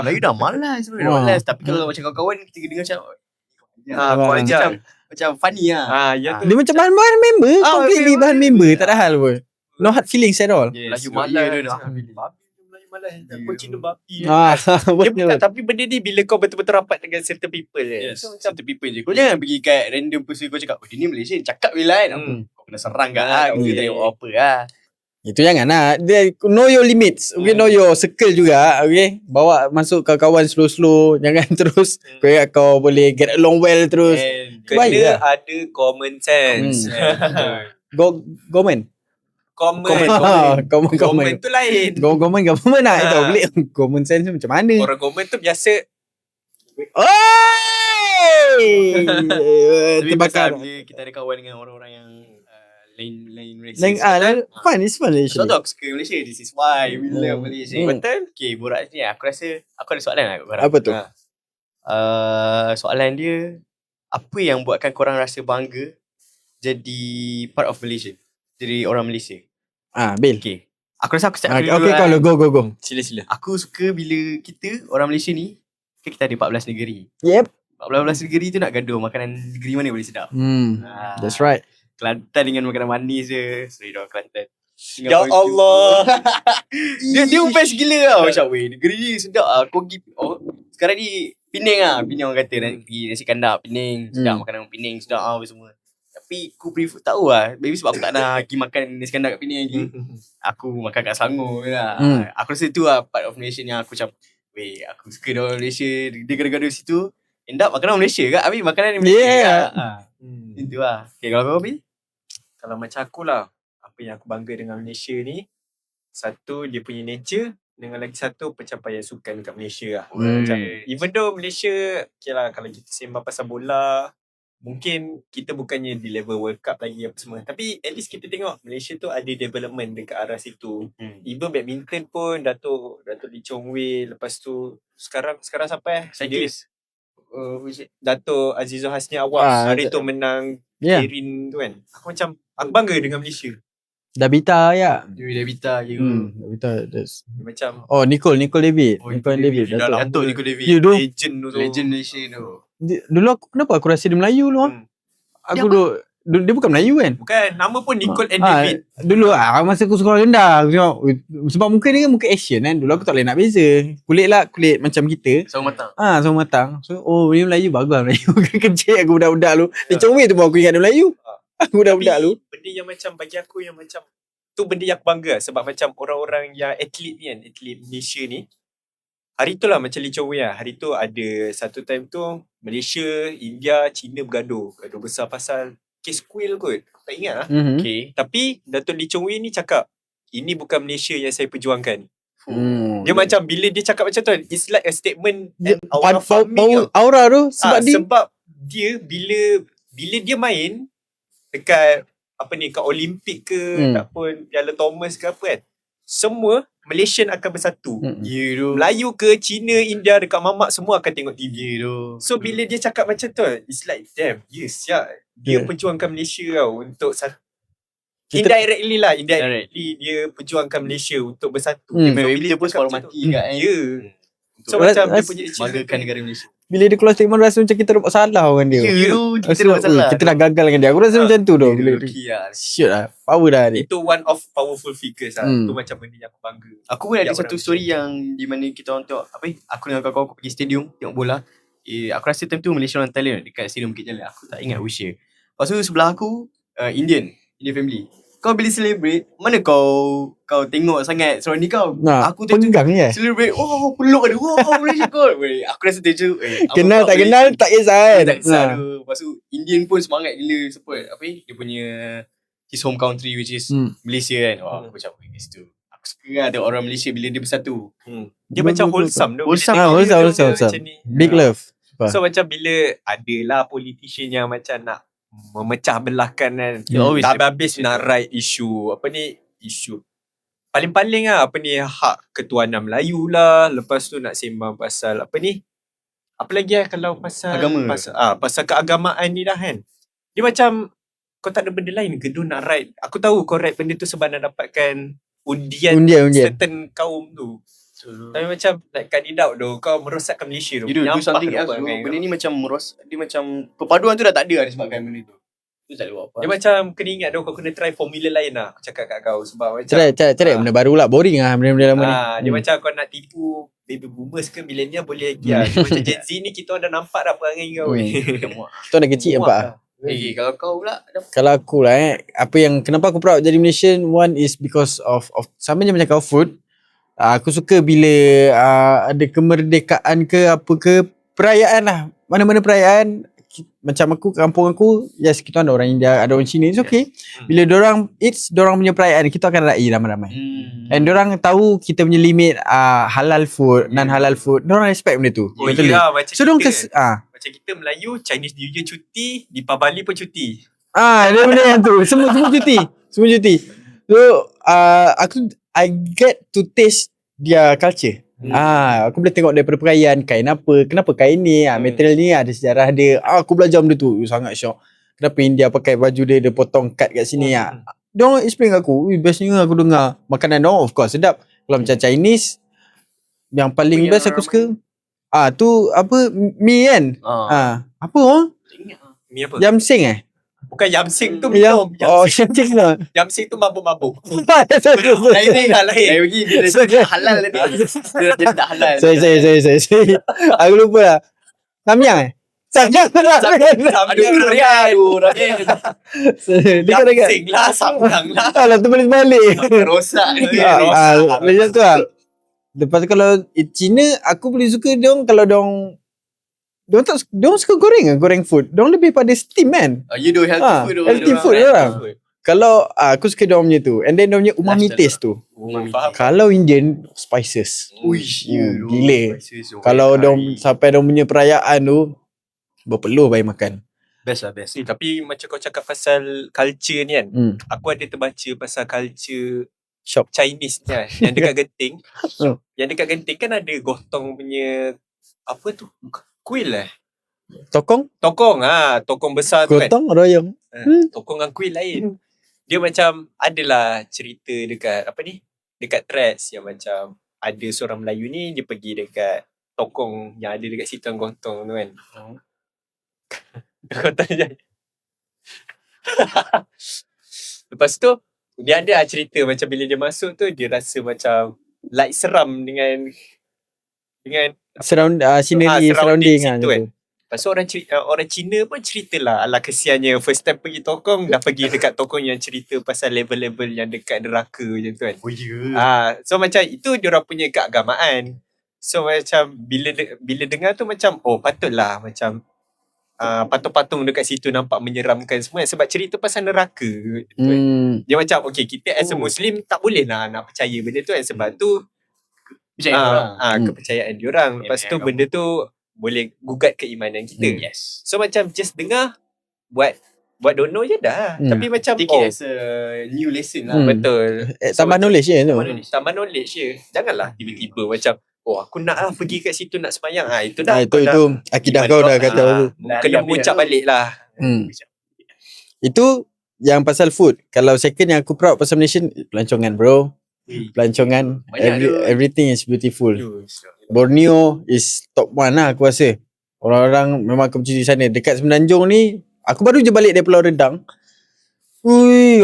Melayu dah malas sebenarnya. Tapi kalau macam kawan-kawan kita dengar macam macam funny lah. Dia macam bahan member. Completely bahan member. Tak ada hal pun. No hard feelings at all. Melayu malas dia dah. Kau Cina babi. Tapi benda ni bila kau betul-betul rapat dengan certain people certain people je. Kau jangan pergi kat random person kau cakap dia ni Malaysia cakap bila kan. Kau kena serang kat kita tak tengok apa lah. Itu jangan lah. Know your limits. Okay, know your circle juga. Okay, bawa masuk kawan-kawan slow-slow. Jangan terus kau boleh get along well terus. Kena ada common sense. Government tu lain. Government lah. Itu boleh. Common sense tu macam mana? Orang government tu biasa terbakar. Kita ada kawan dengan orang-orang yang lain races. Fun actually. So tu aku suka Malaysia. This is why we love Malaysia. Betul? Okay, borak sini. Aku rasa aku ada soalan lah. Apa tu? Soalan dia, apa yang buatkan korang rasa bangga jadi part of Malaysia? Jadi orang Malaysia. Bil. Okay. Aku rasa aku start dulu. Okay, kalau go. Sila. Aku suka bila kita orang Malaysia ni, kita ada 14 negeri. Yep. 14 negeri tu nak gaduh makanan negeri mana boleh sedap. That's right. Kelantan dengan makanan manis je. Sorry dah Kelantan. Ya Allah. Dia best gila tau. Macam negeri ni sedap kau pergi sekarang ni Penang Penang orang kata nak pergi nasi kandar Penang. Sedap makanan Penang sedap apa semua. Tapi aku prefer tahu maybe sebab aku tak nak pergi makan nasi kandar kat Penang lagi. Aku makan kat Selangor lah. Aku rasa tu part of Malaysia yang aku macam aku suka orang Malaysia. Dia gaduh-gaduh situ. End up makanan Malaysia kan. Habis makanan Malaysia itu lah. Okay, kalau kau habis? Kalau macam aku lah, apa yang aku bangga dengan Malaysia ni, satu dia punya nature, dengan lagi satu pencapaian sukan kat Malaysia lah. Macam, even though Malaysia, okay lah, kalau kita sembang pasal bola, mungkin kita bukannya di level World Cup lagi apa semua. Tapi at least kita tengok Malaysia tu ada development dekat arah situ. Even badminton pun Dato' Lee Chong Wei, lepas tu sekarang sampai Cyclist. Dato' Azizul Hasni Awak hari tu menang Kirin tu kan. Aku bangga dengan Malaysia. Dabita ya. Dabita je. Dabita macam Nicole David. Dato' Nicole David. Legend Malaysia tu. Dulu kenapa aku rasa dia Melayu lu? Aku dia bukan Melayu kan? Bukan, nama pun Nicole and David. Dulu masa aku sekolah rendah aku tengok sebab muka dia kan muka Asian kan. Dulu aku tak boleh nak beza. Kulit macam kita. Sama matang. Sama matang. So dia Melayu bagus Melayu. Kecil aku budak-budak lu. Dia Chong Wei tu pun aku ingat dia Melayu. Aku budak-budak lu. Benda yang macam bagi aku yang macam tu benda yang aku bangga sebab macam orang-orang yang atlet ni kan, atlet Malaysia ni. Hari tu lah macam Lee Chong Wei lah. Hari tu ada satu time tu Malaysia, India, China bergaduh besar pasal kes kuil kot. Tak ingat lah. Okay. Tapi Dato' Lee Chong Wei ni cakap, ini bukan Malaysia yang saya perjuangkan. Dia macam bila dia cakap macam tu, it's like a statement aura farming. Aura tu sebab dia bila dia main dekat kat Olimpik ke ataupun Piala Thomas ke apa kan, semua Malaysian akan bersatu. Melayu ke Cina, India dekat mamak semua akan tengok TV tu. So bila dia cakap macam tu, it's like damn, yes ya. Dia perjuangkan Malaysia tau untuk indirectly dia perjuangkan Malaysia untuk bersatu. Bila dia pun separuh mati kat So macam dia punya banggakan negara Malaysia. Bila dia keluar statement rasa macam kita buat salah dengan dia. Kita buat salah. Kita dah gagal dengan dia. Aku rasa macam tu dah. Shit lah. Power dah dia. Itu one of powerful figures lah. Itu macam benda yang aku bangga. Aku pun ada satu story yang di mana kita orang tengok aku dengan kawan-kawan aku pergi stadium tengok bola. Aku rasa time tu Malaysia orang Thailand dekat stadium Bukit Jalil. Aku tak ingat which year. Lepas tu sebelah aku Indian family. Kau bila celebrate, mana kau tengok sangat seorang ni kau. Aku pegang je. Celebrate, peluk ada. Malaysia kau. Aku rasa tu kenal tak kenal tak kisah kan. Tak kisah tu. Lepas tu Indian pun semangat gila support dia punya his home country which is Malaysia kan. Aku macam tu. Aku suka lah tengok orang Malaysia bila dia bersatu. Dia macam wholesome tu. Wholesome. Big love. So macam bila adalah politician yang macam nak memecah belahkan kan. Tak habis nak write isu isu paling-paling lah hak ketuanan Melayu lah. Lepas tu nak sembang pasal apa lagi kalau pasal agama. Pasal keagamaan ni dah kan. Dia macam kau tak ada benda lain ke tu nak write. Aku tahu kau write benda tu sebab nak dapatkan undian. Certain kaum tu. Tapi macam like cut it out tu, kau merosakkan Malaysia tu. You do something else tu. Benda ni macam dia macam perpaduan tu dah tak ada disebabkan benda tu. Tu tak boleh buat apa. Dia macam kena ingat tu, kau kena try formula lain lah. Aku cakap kat kau sebab macam Cari benda baru lah. Boring lah benda-benda lama ni. Dia macam kau nak tipu baby boomers ke millennial boleh lagi lah. Macam Gen Z ni kita dah nampak dah perangai kau. Kita dah kecil nampak. Kalau kau pula Kalau aku lah apa yang kenapa aku proud jadi Malaysian, one is because of sama je macam kau food. Aku suka bila ada kemerdekaan ke apa ke, perayaan lah. Mana-mana perayaan, macam aku, kampung aku, yes kita ada orang India, ada orang Cina, it's okay. Bila dorang punya perayaan, kita akan raih ramai-ramai. And dorang tahu kita punya limit halal food, non-halal food. Dorang respect benda tu. Betul lah, macam so kita macam kita Melayu, Chinese New Year cuti, Deepavali pun cuti. Dia benda yang tu. Semua cuti. So I get to taste their culture. Aku boleh tengok daripada perayaan, kain apa, kenapa kain ni, material ni ada sejarah dia. Aku belajar benda tu, sangat syok. Kenapa India pakai baju dia potong cut kat sini. Diorang explain kat aku, bestnya aku dengar. Makanan diorang of course sedap. Kalau macam Chinese, yang paling best aku suka Tu apa mi kan? Apa Mi apa? Yamsing Bukan Yamsing tu Yang minum. Yamsing lah. Yamsing tu mabuk-mabuk. Lain lagi. Dia halal tadi. Dia tak halal. Sorry. Aku lupa lah. Samyang Samyang Aduh, Ryan. Dia kata Yamsing lah, Samyang lah. Alah tu balik Rosak ni. macam tu lah. Lepas tu kalau Cina, aku boleh suka diorang kalau diorang suka goreng food. Diorang lebih pada steam kan. You do healthy food. Healthy food orang. Kalau aku suka diorang punya tu. And then diorang punya umami taste tu. Faham. Kalau Indian, spices. Uish, gila. Kalau diorang sampai diorang punya perayaan tu, berpeluh bayi makan. Best lah, best. Tapi macam kau cakap pasal culture ni kan, aku ada terbaca pasal culture Shop Chinese ni kan, yang dekat Genting. Oh. Yang dekat Genting kan ada gotong punya apa tu? Kuil Tokong tokong besar tu kan. Gotong royong. Tokong dengan kuil lain. Dia macam adalah cerita dekat apa ni? Dekat threads yang macam ada seorang Melayu ni dia pergi dekat tokong yang ada dekat situ gotong tu kan. Kau tanya. Lepas tu dia ada cerita macam bila dia masuk tu dia rasa macam like seram dengan surrounding situ kan. Lepas tu orang Cina pun ceritalah ala kesiannya first time pergi tokong dah pergi dekat tokong yang cerita pasal level-level yang dekat neraka macam tu kan. Oh ya. So macam itu diorang punya keagamaan. So macam bila dengar tu macam patutlah macam patung-patung dekat situ nampak menyeramkan semua sebab cerita pasal neraka. Dia macam kita as a Muslim tak boleh lah nak percaya benda tu kan sebab tu kepercayaan diorang. Lepas tu benda tu boleh gugat keimanan kita. Yes. So macam just dengar buat dono je dah. Tapi macam take it as a new lesson lah. Betul. Tambah knowledge je tu. Tambah knowledge je. Janganlah tiba-tiba macam aku nak lah pergi kat situ nak sembahyang. Itu dah. Itu akidah kau dah kata tu. Kena muncak balik lah. Itu yang pasal food. Kalau second yang aku proud pasal Malaysia, pelancongan bro. Pelancongan. Everything is beautiful. Borneo is top one lah aku rasa. Orang-orang memang akan bercuti sana. Dekat Semenanjung ni, aku baru je balik dari Pulau Redang.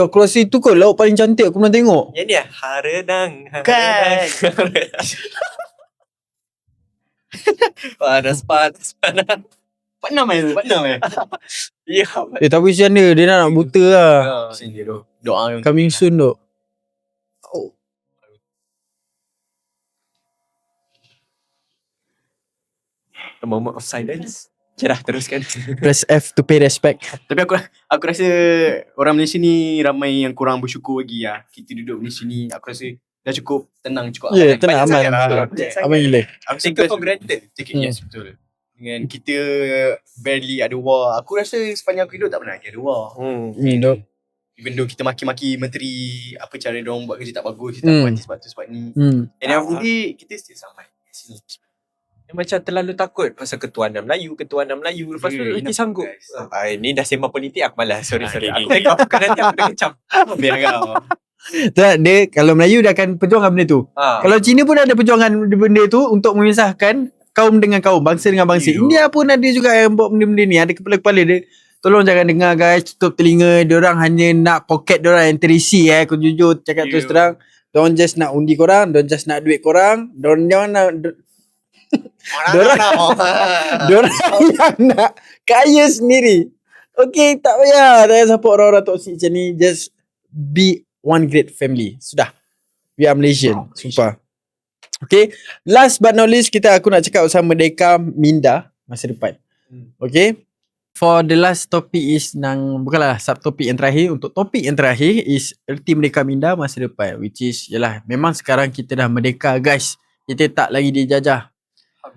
Aku rasa itu kot laut paling cantik aku pernah tengok. Yang ni lah, Haredang. Kan. Panas. Panam Ya. Tapi sian dia nak buta lah. Sini tu. Doa Coming soon tu. A moment of silence. Dah teruskan. Press F to pay respect. Tapi aku rasa orang Malaysia ni ramai yang kurang bersyukur lagi lah. Kita duduk di sini, aku rasa dah cukup tenang, cukup aman. Tenang, aman. Aman gila. Aku take it for granted. Yes, betul. Dengan kita barely ada war. Aku rasa sepanjang aku hidup tak pernah ada war. Ni dok. Even though kita maki-maki menteri, apa cara diorang buat kerja tak bagus, kita tak buat sebab tu sebab ni. And every day kita still sampai sini. Dia macam terlalu takut pasal ketuanan Melayu. Lepas tu dia sanggup. Ni dah sembang politik aku malas. Sorry. Aku tengok aku nanti aku dah kecam. Biar kau. Dia kalau Melayu dia akan perjuangkan benda tu. Kalau Cina pun ada perjuangan benda tu untuk memisahkan kaum dengan kaum, bangsa dengan bangsa. India pun ada juga yang buat benda-benda ni. Ada kepala-kepala dia. Tolong jangan dengar guys, tutup telinga. Diorang hanya nak poket diorang yang terisi. Aku jujur cakap terus terang. Diorang just nak undi korang, diorang just nak duit korang. Diorang nak Diorang yang nak kaya sendiri. Okay, tak payah support orang-orang toksik macam ni. Just be one great family. Sudah. We are Malaysian. Sumpah. Okay, last but not least, aku nak cakap pasal Merdeka Minda masa depan. Okay, for the last topic is bukanlah subtopik yang terakhir. Untuk topik yang terakhir is erti Merdeka Minda masa depan, which is memang sekarang kita dah merdeka guys. Kita tak lagi dijajah.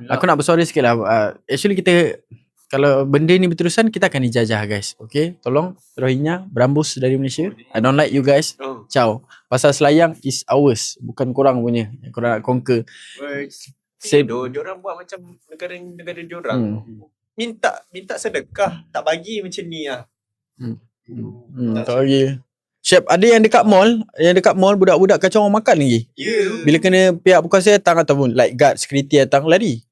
Aku nak bersuara sikit lah. Actually kita, kalau benda ni berterusan, kita akan dijajah guys. Okay, tolong Rohingya berambus dari Malaysia. I don't like you guys. Ciao. Pasal Selayang is ours, bukan korang punya yang korang nak conquer. Diorang buat macam negara diorang. Minta sedekah, tak bagi macam ni lah. Tak bagi. Syep, ada yang dekat mall budak-budak kacau orang makan lagi. Bila kena pihak berkuasa datang ataupun like guard security datang lari.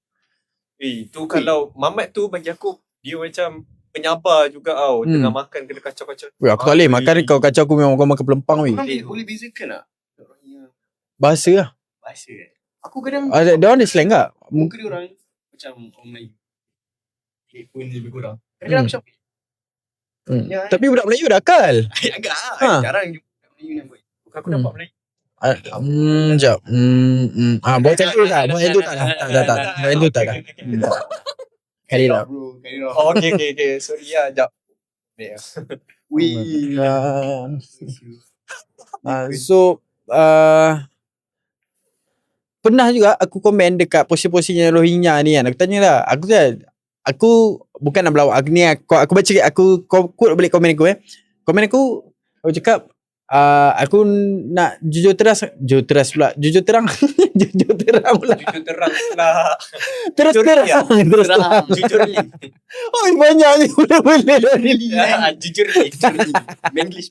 Tu kalau mamat tu bagi aku dia macam penyabar juga tau. Tengah makan kena kacau-kacau. Weh, aku tak boleh makan ni kau kacau aku memang kau makan pelempang weh. Boleh bezakan tak? Bahasa lah. Bahasa aku kadang Dia orang ada slang tak? muka dia orang macam orang Melayu. Pun lebih kurang. Kadang-kadang macam Tapi budak Melayu dah akal. agak jarang jumpa Melayu yang buat. Bukan aku nampak Melayu. Sekejap. Buat macam tu tak? Buat macam tu tak? Tak. Buat macam tu tak? Kali lah. Okay. Sorry lah, jap. So pernah juga aku komen dekat posisi-posisinya Rohingya ni kan. Aku tanya lah. Aku bukan nak berlawak. Aku baca aku quote balik komen aku Komen aku cakap aku nak jujur terang pula. Jujur terang pula. Terus terang. jujur ni. Oh, banyak ni benda-benda dari Jujur ni. English.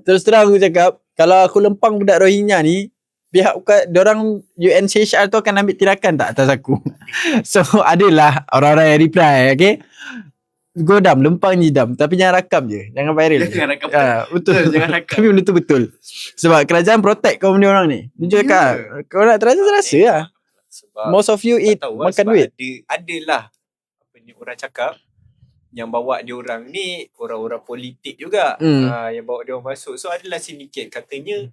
Terus terang aku cakap, kalau aku lempang budak Rohingya ni, pihak diorang UNHCR tu akan ambil tindakan tak atas aku. So adalah orang-orang yang reply, okay, godam, lempang jidam, tapi jangan rakam je, jangan viral. Jangan rakam. Betul. Jangan rakam. Tapi benda tu betul. Sebab kerajaan protect kau benda orang ni. Dia cakap, kau nak terasa lah. Sebab Most of you eat makan duit. Adalah apa ni orang cakap yang bawa dia orang ni orang-orang politik juga. Yang bawa dia orang masuk. So adalah sindiket katanya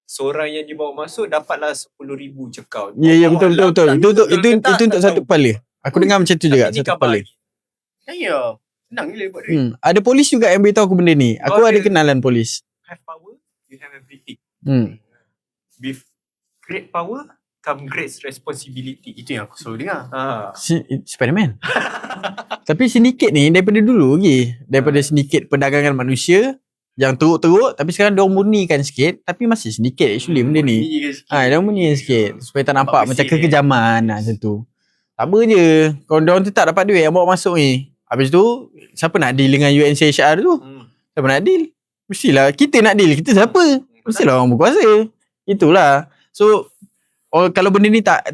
seorang yang dibawa masuk dapatlah 10,000 cekau. Ya betul. Itu untuk satu kepala. Aku dengar macam tu juga, satu kepala. Ya. Senang gila buat duit. Ada polis juga yang beritahu aku benda ni. Aku ada kenalan polis. Have power, you have everything. With great power come great responsibility. Itu yang aku selalu dengar. Spiderman. Tapi sindiket ni daripada dulu lagi. Daripada sindiket perdagangan manusia yang teruk-teruk, tapi sekarang diorang murnikan sikit, tapi masih sindiket actually benda ni. Diorang murnikan sikit supaya tak nampak macam kekejaman macam tu. Sama je. Kalau diorang tu tak dapat duit yang bawa masuk ni, habis tu siapa nak deal dengan UNHCR tu? Siapa nak deal? Mestilah kita nak deal. Kita siapa? Mestilah orang berkuasa. Itulah. So kalau benda ni tak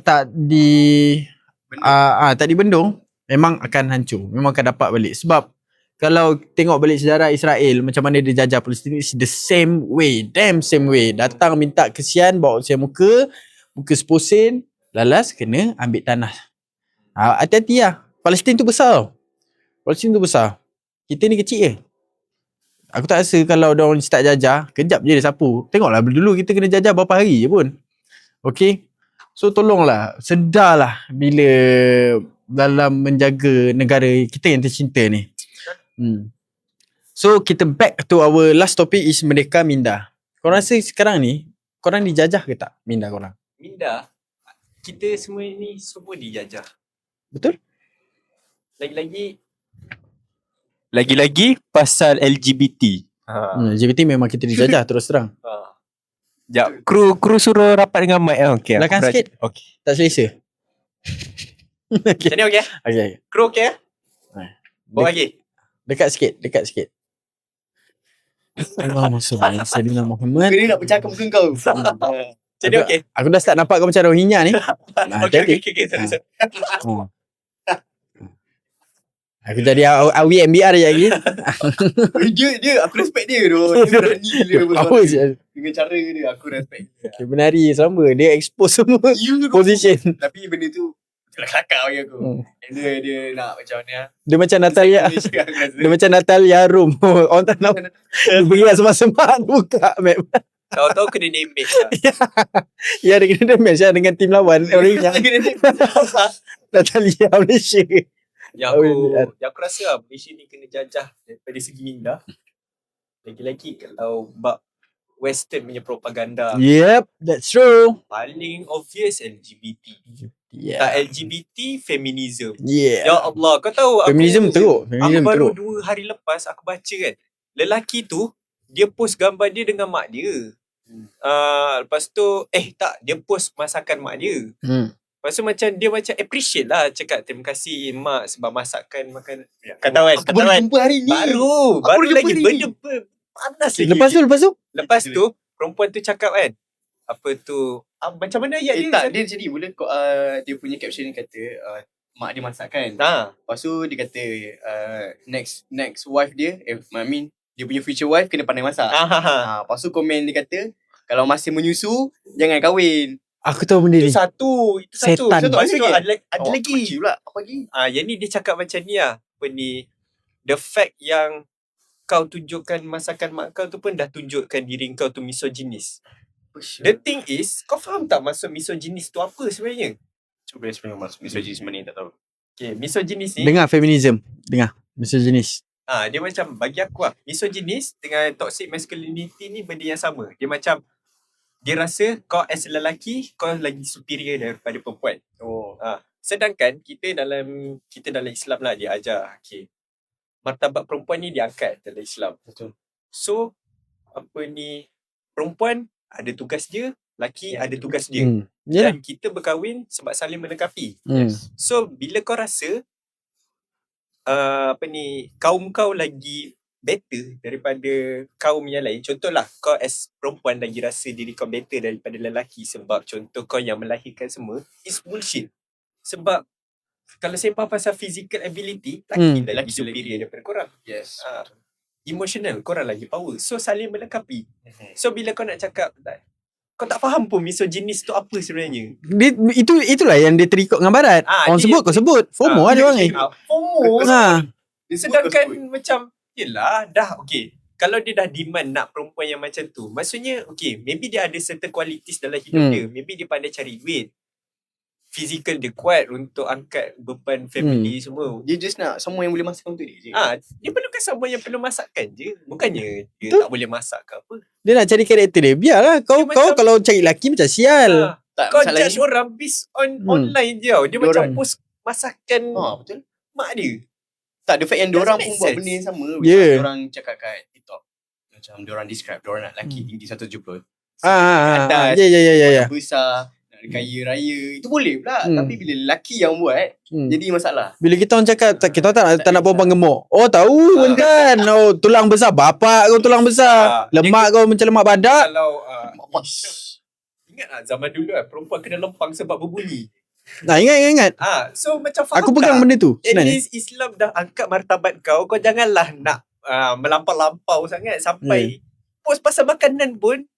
dibendung, memang akan hancur. Memang akan dapat balik. Sebab kalau tengok balik sejarah Israel, macam mana dia jajah Palestin, it's the same way. Damn same way. Datang minta kesian, bawa usia muka seposen, lalas kena ambil tanah. Hati-hati lah. Palestin tu besar. Kita ni kecil je. Aku tak rasa kalau diorang start jajah, kejap je dia sapu. Tengoklah dulu kita kena jajah berapa hari je pun. Okay. So tolonglah, sedarlah bila dalam menjaga negara kita yang tercinta ni. So kita back to our last topic is Merdeka Minda. Korang rasa sekarang ni korang dijajah ke tak minda korang? Minda, kita semua ni semua dijajah. Betul? Lagi-lagi pasal LGBT. LGBT memang kita dijajah terus terang. Sekejap, kru suruh rapat dengan mic. Okay, belakang sikit. Okay. Tak selesa. Okay. Macam ni okay? Okay. Kru okay? Bawa lagi. Dekat sikit. Allahumma salli ala sayyidina Muhammad. Kena nak bercakap muka kau. Macam ni okay? Aku dah start nampak kau macam Rohingya ni. Okay. Sorry. Aku jadi Awi MBR je lagi. Dia aku respect dia tu. Dia berani gila. Apa je? Dengan cara dia aku respect dia. Okay, benari sama. Dia expose semua position. Tapi benda tu kelakar bagi aku. Dia nak macam mana? Dia macam Natalia. Dia macam Natalia Room. Orang tak nak. Dia pergi semak-semak buka map. Kau tahu kena name match lah. Ya, dia kena name match lah dengan tim lawan. Orang yang Natalia Malaysia. Yang aku rasa lah Malaysia ni kena jajah daripada segi minda. Lagi-lagi kalau bab Western punya propaganda. Yep, that's true. Paling obvious LGBT. Yeah. Tak LGBT, feminism. Yeah. Ya Allah, kau tahu feminism teruk. Aku baru 2 hari lepas aku baca kan. Lelaki tu dia post gambar dia dengan mak dia. Lepas tu dia post masakan mak dia. Lepas tu macam dia macam appreciate lah, cakap terima kasih mak sebab masakan makan. Kau tahu kan? Aku baru jumpa hari ni. Baru lagi benda panas lagi. Lepas tu perempuan tu cakap kan, macam mana ayat dia? Tak, dia jadi mula dia punya caption ni kata mak dia masak kan. Lepas tu dia kata next wife dia, dia punya future wife kena pandai masak. Lepas tu komen dia kata kalau masih menyusu jangan kahwin. Aku tahu benda ni. Itu satu. Setan. Ada lagi. Pula. Apa lagi? Yang ni dia cakap macam ni lah. The fact yang kau tunjukkan masakan mak kau tu pun dah tunjukkan diri kau tu misoginis. The thing is, kau faham tak maksud misoginis tu apa sebenarnya? Cuba explain maksud misoginis mana ni, tak tahu. Okay, misoginis ni. Dengar feminism. Dengar. Misoginis. Dia macam bagi aku lah. Misoginis dengan toxic masculinity ni benda yang sama. Dia macam dia rasa kau as lelaki kau lagi superior daripada perempuan. Sedangkan kita dalam Islam lah dia ajar martabat perempuan ni diangkat dalam Islam. Betul. So perempuan ada tugas dia, lelaki ada tugas dia. Dan kita berkahwin sebab saling melengkapi. So bila kau rasa kaum kau lagi better daripada kaum yang lain. Contohlah, kau as perempuan lagi rasa diri kau better daripada lelaki sebab contoh kau yang melahirkan semua, it's bullshit. Sebab kalau sembang pasal physical ability, lelaki lagi superior daripada korang. Yes. Emotional, korang lagi power. So saling melengkapi. So bila kau nak cakap, kau tak faham pun misoginis tu apa sebenarnya. Itulah yang dia terikut dengan barat. Orang sebut kau sebut. FOMO ada orang ni. FOMO. Sedangkan macam yelah, dah kalau dia dah demand nak perempuan yang macam tu, maksudnya maybe dia ada certain qualities dalam hidup dia. Maybe dia pandai cari duit, fizikal dia kuat untuk angkat beban family semua. Dia just nak someone yang boleh masak untuk dia je. Dia perlukan someone yang perlu masakkan je. Bukannya dia tak boleh masak ke apa. Dia nak cari karakter dia. Biarlah kau kalau cari lelaki macam sial. Kau judge orang based on online je. Dia macam post masakan betul. mak dia. Tak, the fact yang diorang pun buat benda yang sama. Diorang cakap kat TikTok, macam diorang describe diorang nak lelaki tinggi 170. Ya. Besar, nak kaya raya. Itu boleh pula. Tapi bila lelaki yang buat, jadi masalah. Bila kita orang cakap kita tak nak perempuan gemuk. Tahu kan. Tulang besar. Bapak kau tulang besar. Lemak kau macam lemak badak. Kalau ingat tak zaman dulu perempuan kena lempang sebab berbunyi. Ingat. So macam faham aku pegang benda tu. At least Islam dah angkat martabat kau janganlah nak melampau-lampau sangat sampai post pasal makanan pun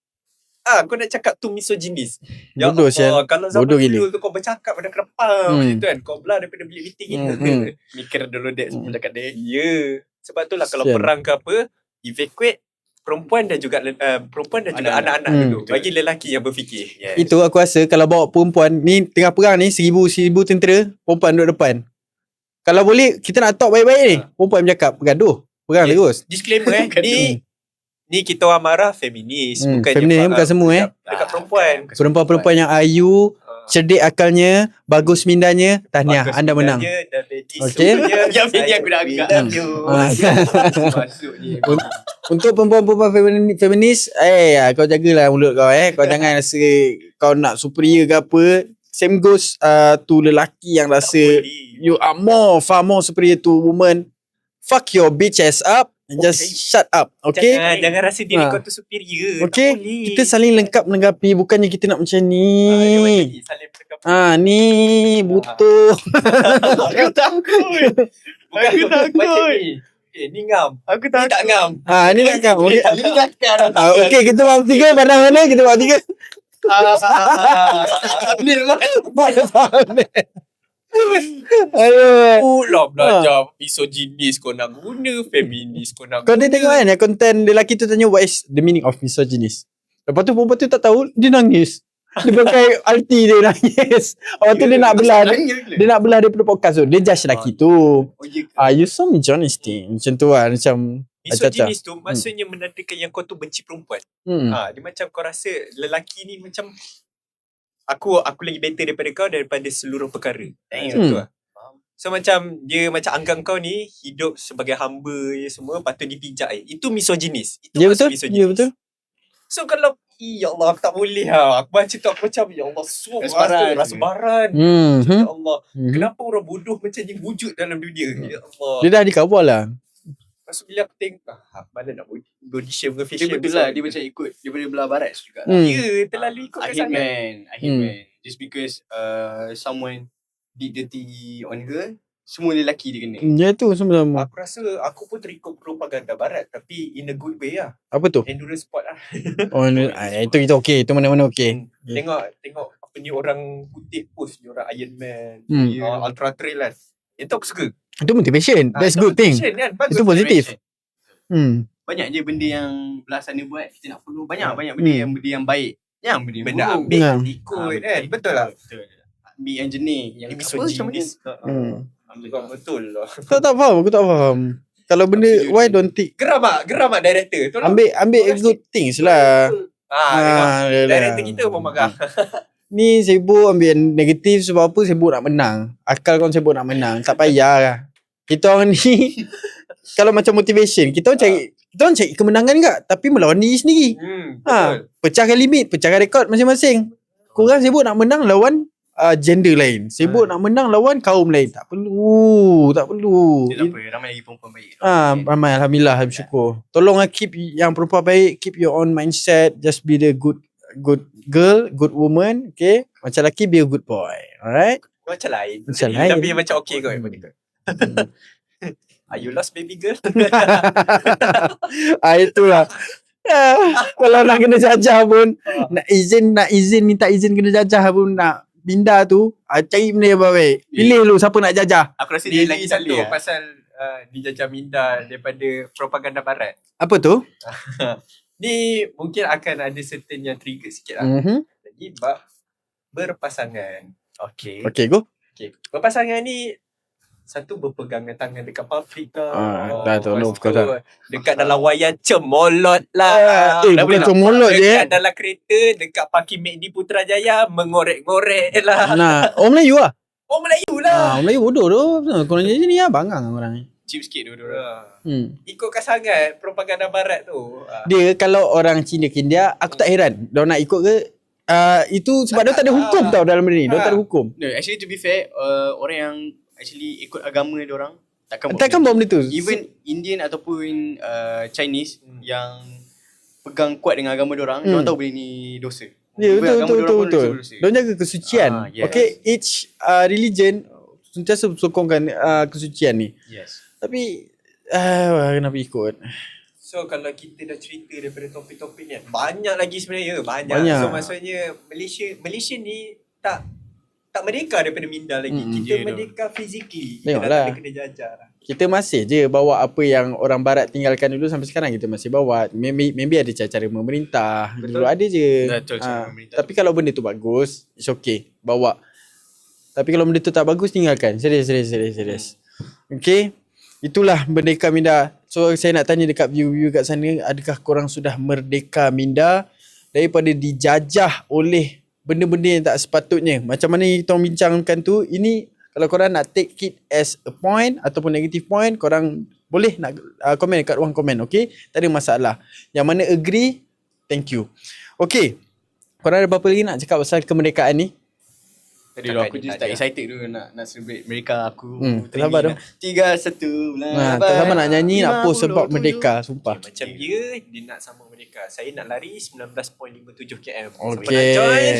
kau nak cakap tu misoginis. Ya bodoh Allah, kalau zaman bodoh dulu tu kau bercakap pada kerepam macam tu kan, kau belah daripada bilik meeting Mikir dulu dek sebelum cakap dek. Ya. Sebab tu lah kalau perang ke apa, evacuate perempuan dan juga anak-anak dulu. Bagi lelaki yang berfikir. Itu aku rasa kalau bawa perempuan ni tengah perang ni 1000 tentera, perempuan duduk depan. Kalau boleh kita nak talk baik-baik ni. Perempuan bercakap, bergaduh. Perang terus. Disclaimer ni kita orang marah feminis, bukan semua dekat perempuan. Perempuan-perempuan yang ayu, cerdik akalnya, bagus mindanya, tahniah, anda menang. Okey. Yang ini aku dah agak. Masuk ni. Untuk perempuan-perempuan feminis, kau jagalah mulut kau kau jangan rasa kau nak superior ke apa. Same goes to lelaki yang rasa you are far more superior to woman. Fuck your bitch ass up and just shut up. Okay? Jangan rasa diri kau tu superior. Okay? Kita saling lengkap-lengkapi. Bukannya kita nak macam ni. Ni butuh. Aku takut. Aku takut. Ni ngam. Aku takut. Ni tak ngam. Ni tak ngam. Okay. Ini takkan. Okay, kita bawa 3. Pandang mana? Kita bawa 3. Ni mana? Aduh. Lah belajar misoginis kau nak guna, feminis kau nak guna. Kau dia tengok kan konten lelaki tu tanya what is the meaning of misogynis. Lepas tu perempuan tu tak tahu, dia nangis. Dia pakai arti dia nangis. Lepas tu dia nak belah daripada podcast tu. Dia judge lelaki tu. You so misogynistic. Macam tu lah. Macam misoginis tu maksudnya menandakan yang kau tu benci perempuan. Dia macam kau rasa lelaki ni macam aku lagi better daripada kau daripada seluruh perkara. Macam tu lah. So macam dia macam anggap kau ni hidup sebagai hamba je semua, patut dipijak. Itu misoginis. Itu misoginis. Ya betul. So kalau ya Allah aku tak boleh aku baca tu aku macam ya Allah rasa baran. Ya Allah. Kenapa orang bodoh macam ni wujud dalam dunia? Ya Allah. Dia dah dikawal lah. Lepas tu bila aku tengok mana nak body shape dengan face Dia shape. betul lah, dia macam ikut daripada belah barat juga. Ya, terlalu ikut I hate man. Just because someone did dirty on her, semua lelaki dia kena. Ya tu sama-sama. Aku rasa aku pun terikut propaganda barat tapi in a good way lah. Apa tu? Endurance sport lah. Itu okey, itu mana-mana okey. Tengok apa ni orang putih post ni, orang Iron Man, Ultra Trail kan. Itu aku suka. Itu motivation. That's good thing. Kan? Bagus. Itu positif. Banyak je benda yang belah sana buat kita nak follow. Banyak benda yang baik. Yang benda Benda buruk. ambil ikut kan. Betul lah. Ambil yang jenis yang misoginis. Betul lah. Aku tak faham. Kalau benda why don't think Geram tak director tu. ambil good things lah. Director kita pun marah. Ni sibuk ambil yang negatif sebab apa? Sibuk nak menang. Akal kau sibuk nak menang. Tak payah lah. Kita orang ni kalau macam motivation, kita orang cari kemenangan juga tapi melawan diri sendiri. Pecahkan limit, pecahkan rekod masing-masing. Korang sibuk nak menang lawan gender lain. Sibuk nak menang lawan kaum lain. Tak perlu. Tak apa, ramai lagi perempuan baik. Ramai, alhamdulillah, bersyukur. Tolonglah keep yang perempuan baik, keep your own mindset, just be the good girl, good woman, okay? Macam lelaki, be a good boy. Alright? Macam lain. Lain. Tapi macam okay kot. Are you lost baby girl? Itulah. Kalau nak kena jajah pun, nak izin minta izin kena jajah pun, nak pindah tu, cari benda yang baik. Pilih lu siapa nak jajah. Aku rasa Dia dia lagi lagi satu salih pasal dijajah minda daripada propaganda barat. Apa tu? Ni mungkin akan ada certain yang trigger sikit lah. Lagi bab berpasangan. Okay, go. Okay. Berpasangan ni satu berpegangan tangan dekat public tau. Dah tahu, of course lah. Dekat dalam wayang cemolot lah. Bukan cemolot je. Dekat dalam kereta, dekat parking McD Putrajaya, mengorek-ngorek lah. Nah, orang Melayu lah. Orang Melayu lah. Orang Melayu bodoh tu. Korang jadi ni lah, bangang orang ni. cheap sikit dua-dua. Ikutkan sangat propaganda barat tu. Dia kalau orang Cina ke India, aku tak heran. Diorang nak ikut ke itu sebab dia tak ada hukum tau dalam benda ni. Dia tak ada hukum. No, actually to be fair, orang yang actually ikut agama dia orang takkan buat benda tu. Even Indian ataupun Chinese yang pegang kuat dengan agama dia orang, dia orang tahu benda ni dosa. Ya, betul. Diorang jaga kesucian. Yes. Okay, each religion sentiasa sokongkan kesucian ni. Yes. Tapi kenapa ikut? So kalau kita dah cerita daripada topik-topik ni, banyak lagi sebenarnya. Banyak. So maksudnya Malaysia ni tak merdeka daripada minda lagi. Kita merdeka physically. Tengoklah. Kita kena jajar. Kita masih je bawa apa yang orang barat tinggalkan dulu sampai sekarang kita masih bawa. Maybe ada cara memerintah. Betul. Dulu ada je. Betul, cara memerintah. Tapi kalau benda tu bagus, it's okay. Bawa. Tapi kalau benda tu tak bagus, tinggalkan. Serius. Okay. Itulah merdeka minda. So saya nak tanya dekat view-view kat sana, adakah korang sudah merdeka minda daripada dijajah oleh benda-benda yang tak sepatutnya? Macam mana kita orang bincangkan tu, ini kalau korang nak take it as a point ataupun negative point, korang boleh nak komen kat ruang komen, okay? Tak ada masalah. Yang mana agree, thank you. Okay, korang ada apa-apa lagi nak cakap pasal kemerdekaan ni? Tadi aku just tak excited dulu nak celebrate Merdeka aku. Tak sabar dong. 31 bulan. Tak sabar nak nyanyi, nak post sebab merdeka, sumpah. Macam dia nak sama merdeka. Saya nak lari 19.57 km. Okay. Nak join?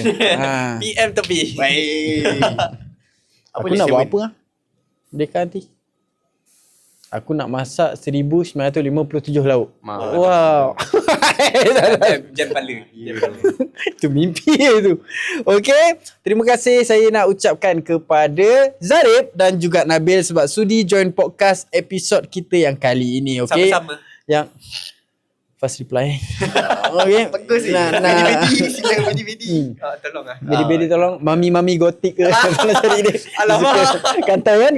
PM tepi. Baik. Aku nak buat apa lah merdeka nanti? Aku nak masak 1957 lauk. Wow. Jam pala. Itu mimpi tu. Okay. Terima kasih saya nak ucapkan kepada Zarib dan juga Nabil sebab sudi join podcast episod kita yang kali ini. Okay. Sama-sama. Yang first reply. Okay. Bagus ni. Bedi. Tolong lah. Bedi tolong. Mami gotik ke. Cari dia. Alamak. Kata kan.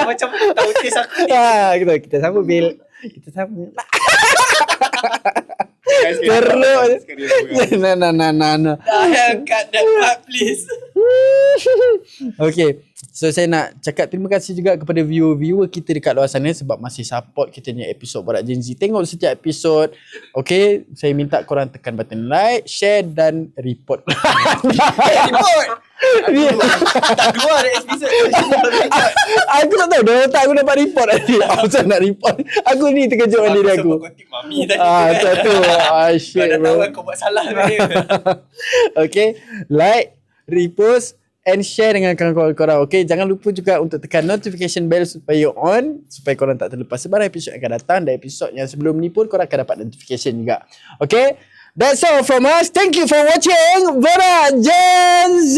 Macam tahu kes aku. Kita sama Bil. Kita sama. Teruk. Nah. Cut that part please. Okay. So saya nak cakap terima kasih juga kepada viewer kita dekat luar sana sebab masih support kita punya episod Borak Gen Z. Tengok setiap episod. Okay. Saya minta korang tekan button like, share dan report. Report. Tak keluar dari episode. Aku tak tahu dah tak aku dapat report tadi. Aku tak nak report. Aku ni terkejut dengan diri aku. Aku sebab mami tadi Tu. Kau Shit dah tahu bro. kau buat salah tadi. Okay, like, repost and share dengan kawan-kawan korang. Okay, jangan lupa juga untuk tekan notification bell supaya on, supaya korang tak terlepas sebarang episod yang akan datang. Dan episod yang sebelum ni pun korang akan dapat notification juga. Okay, that's all from us. Thank you for watching Borak Gen Z.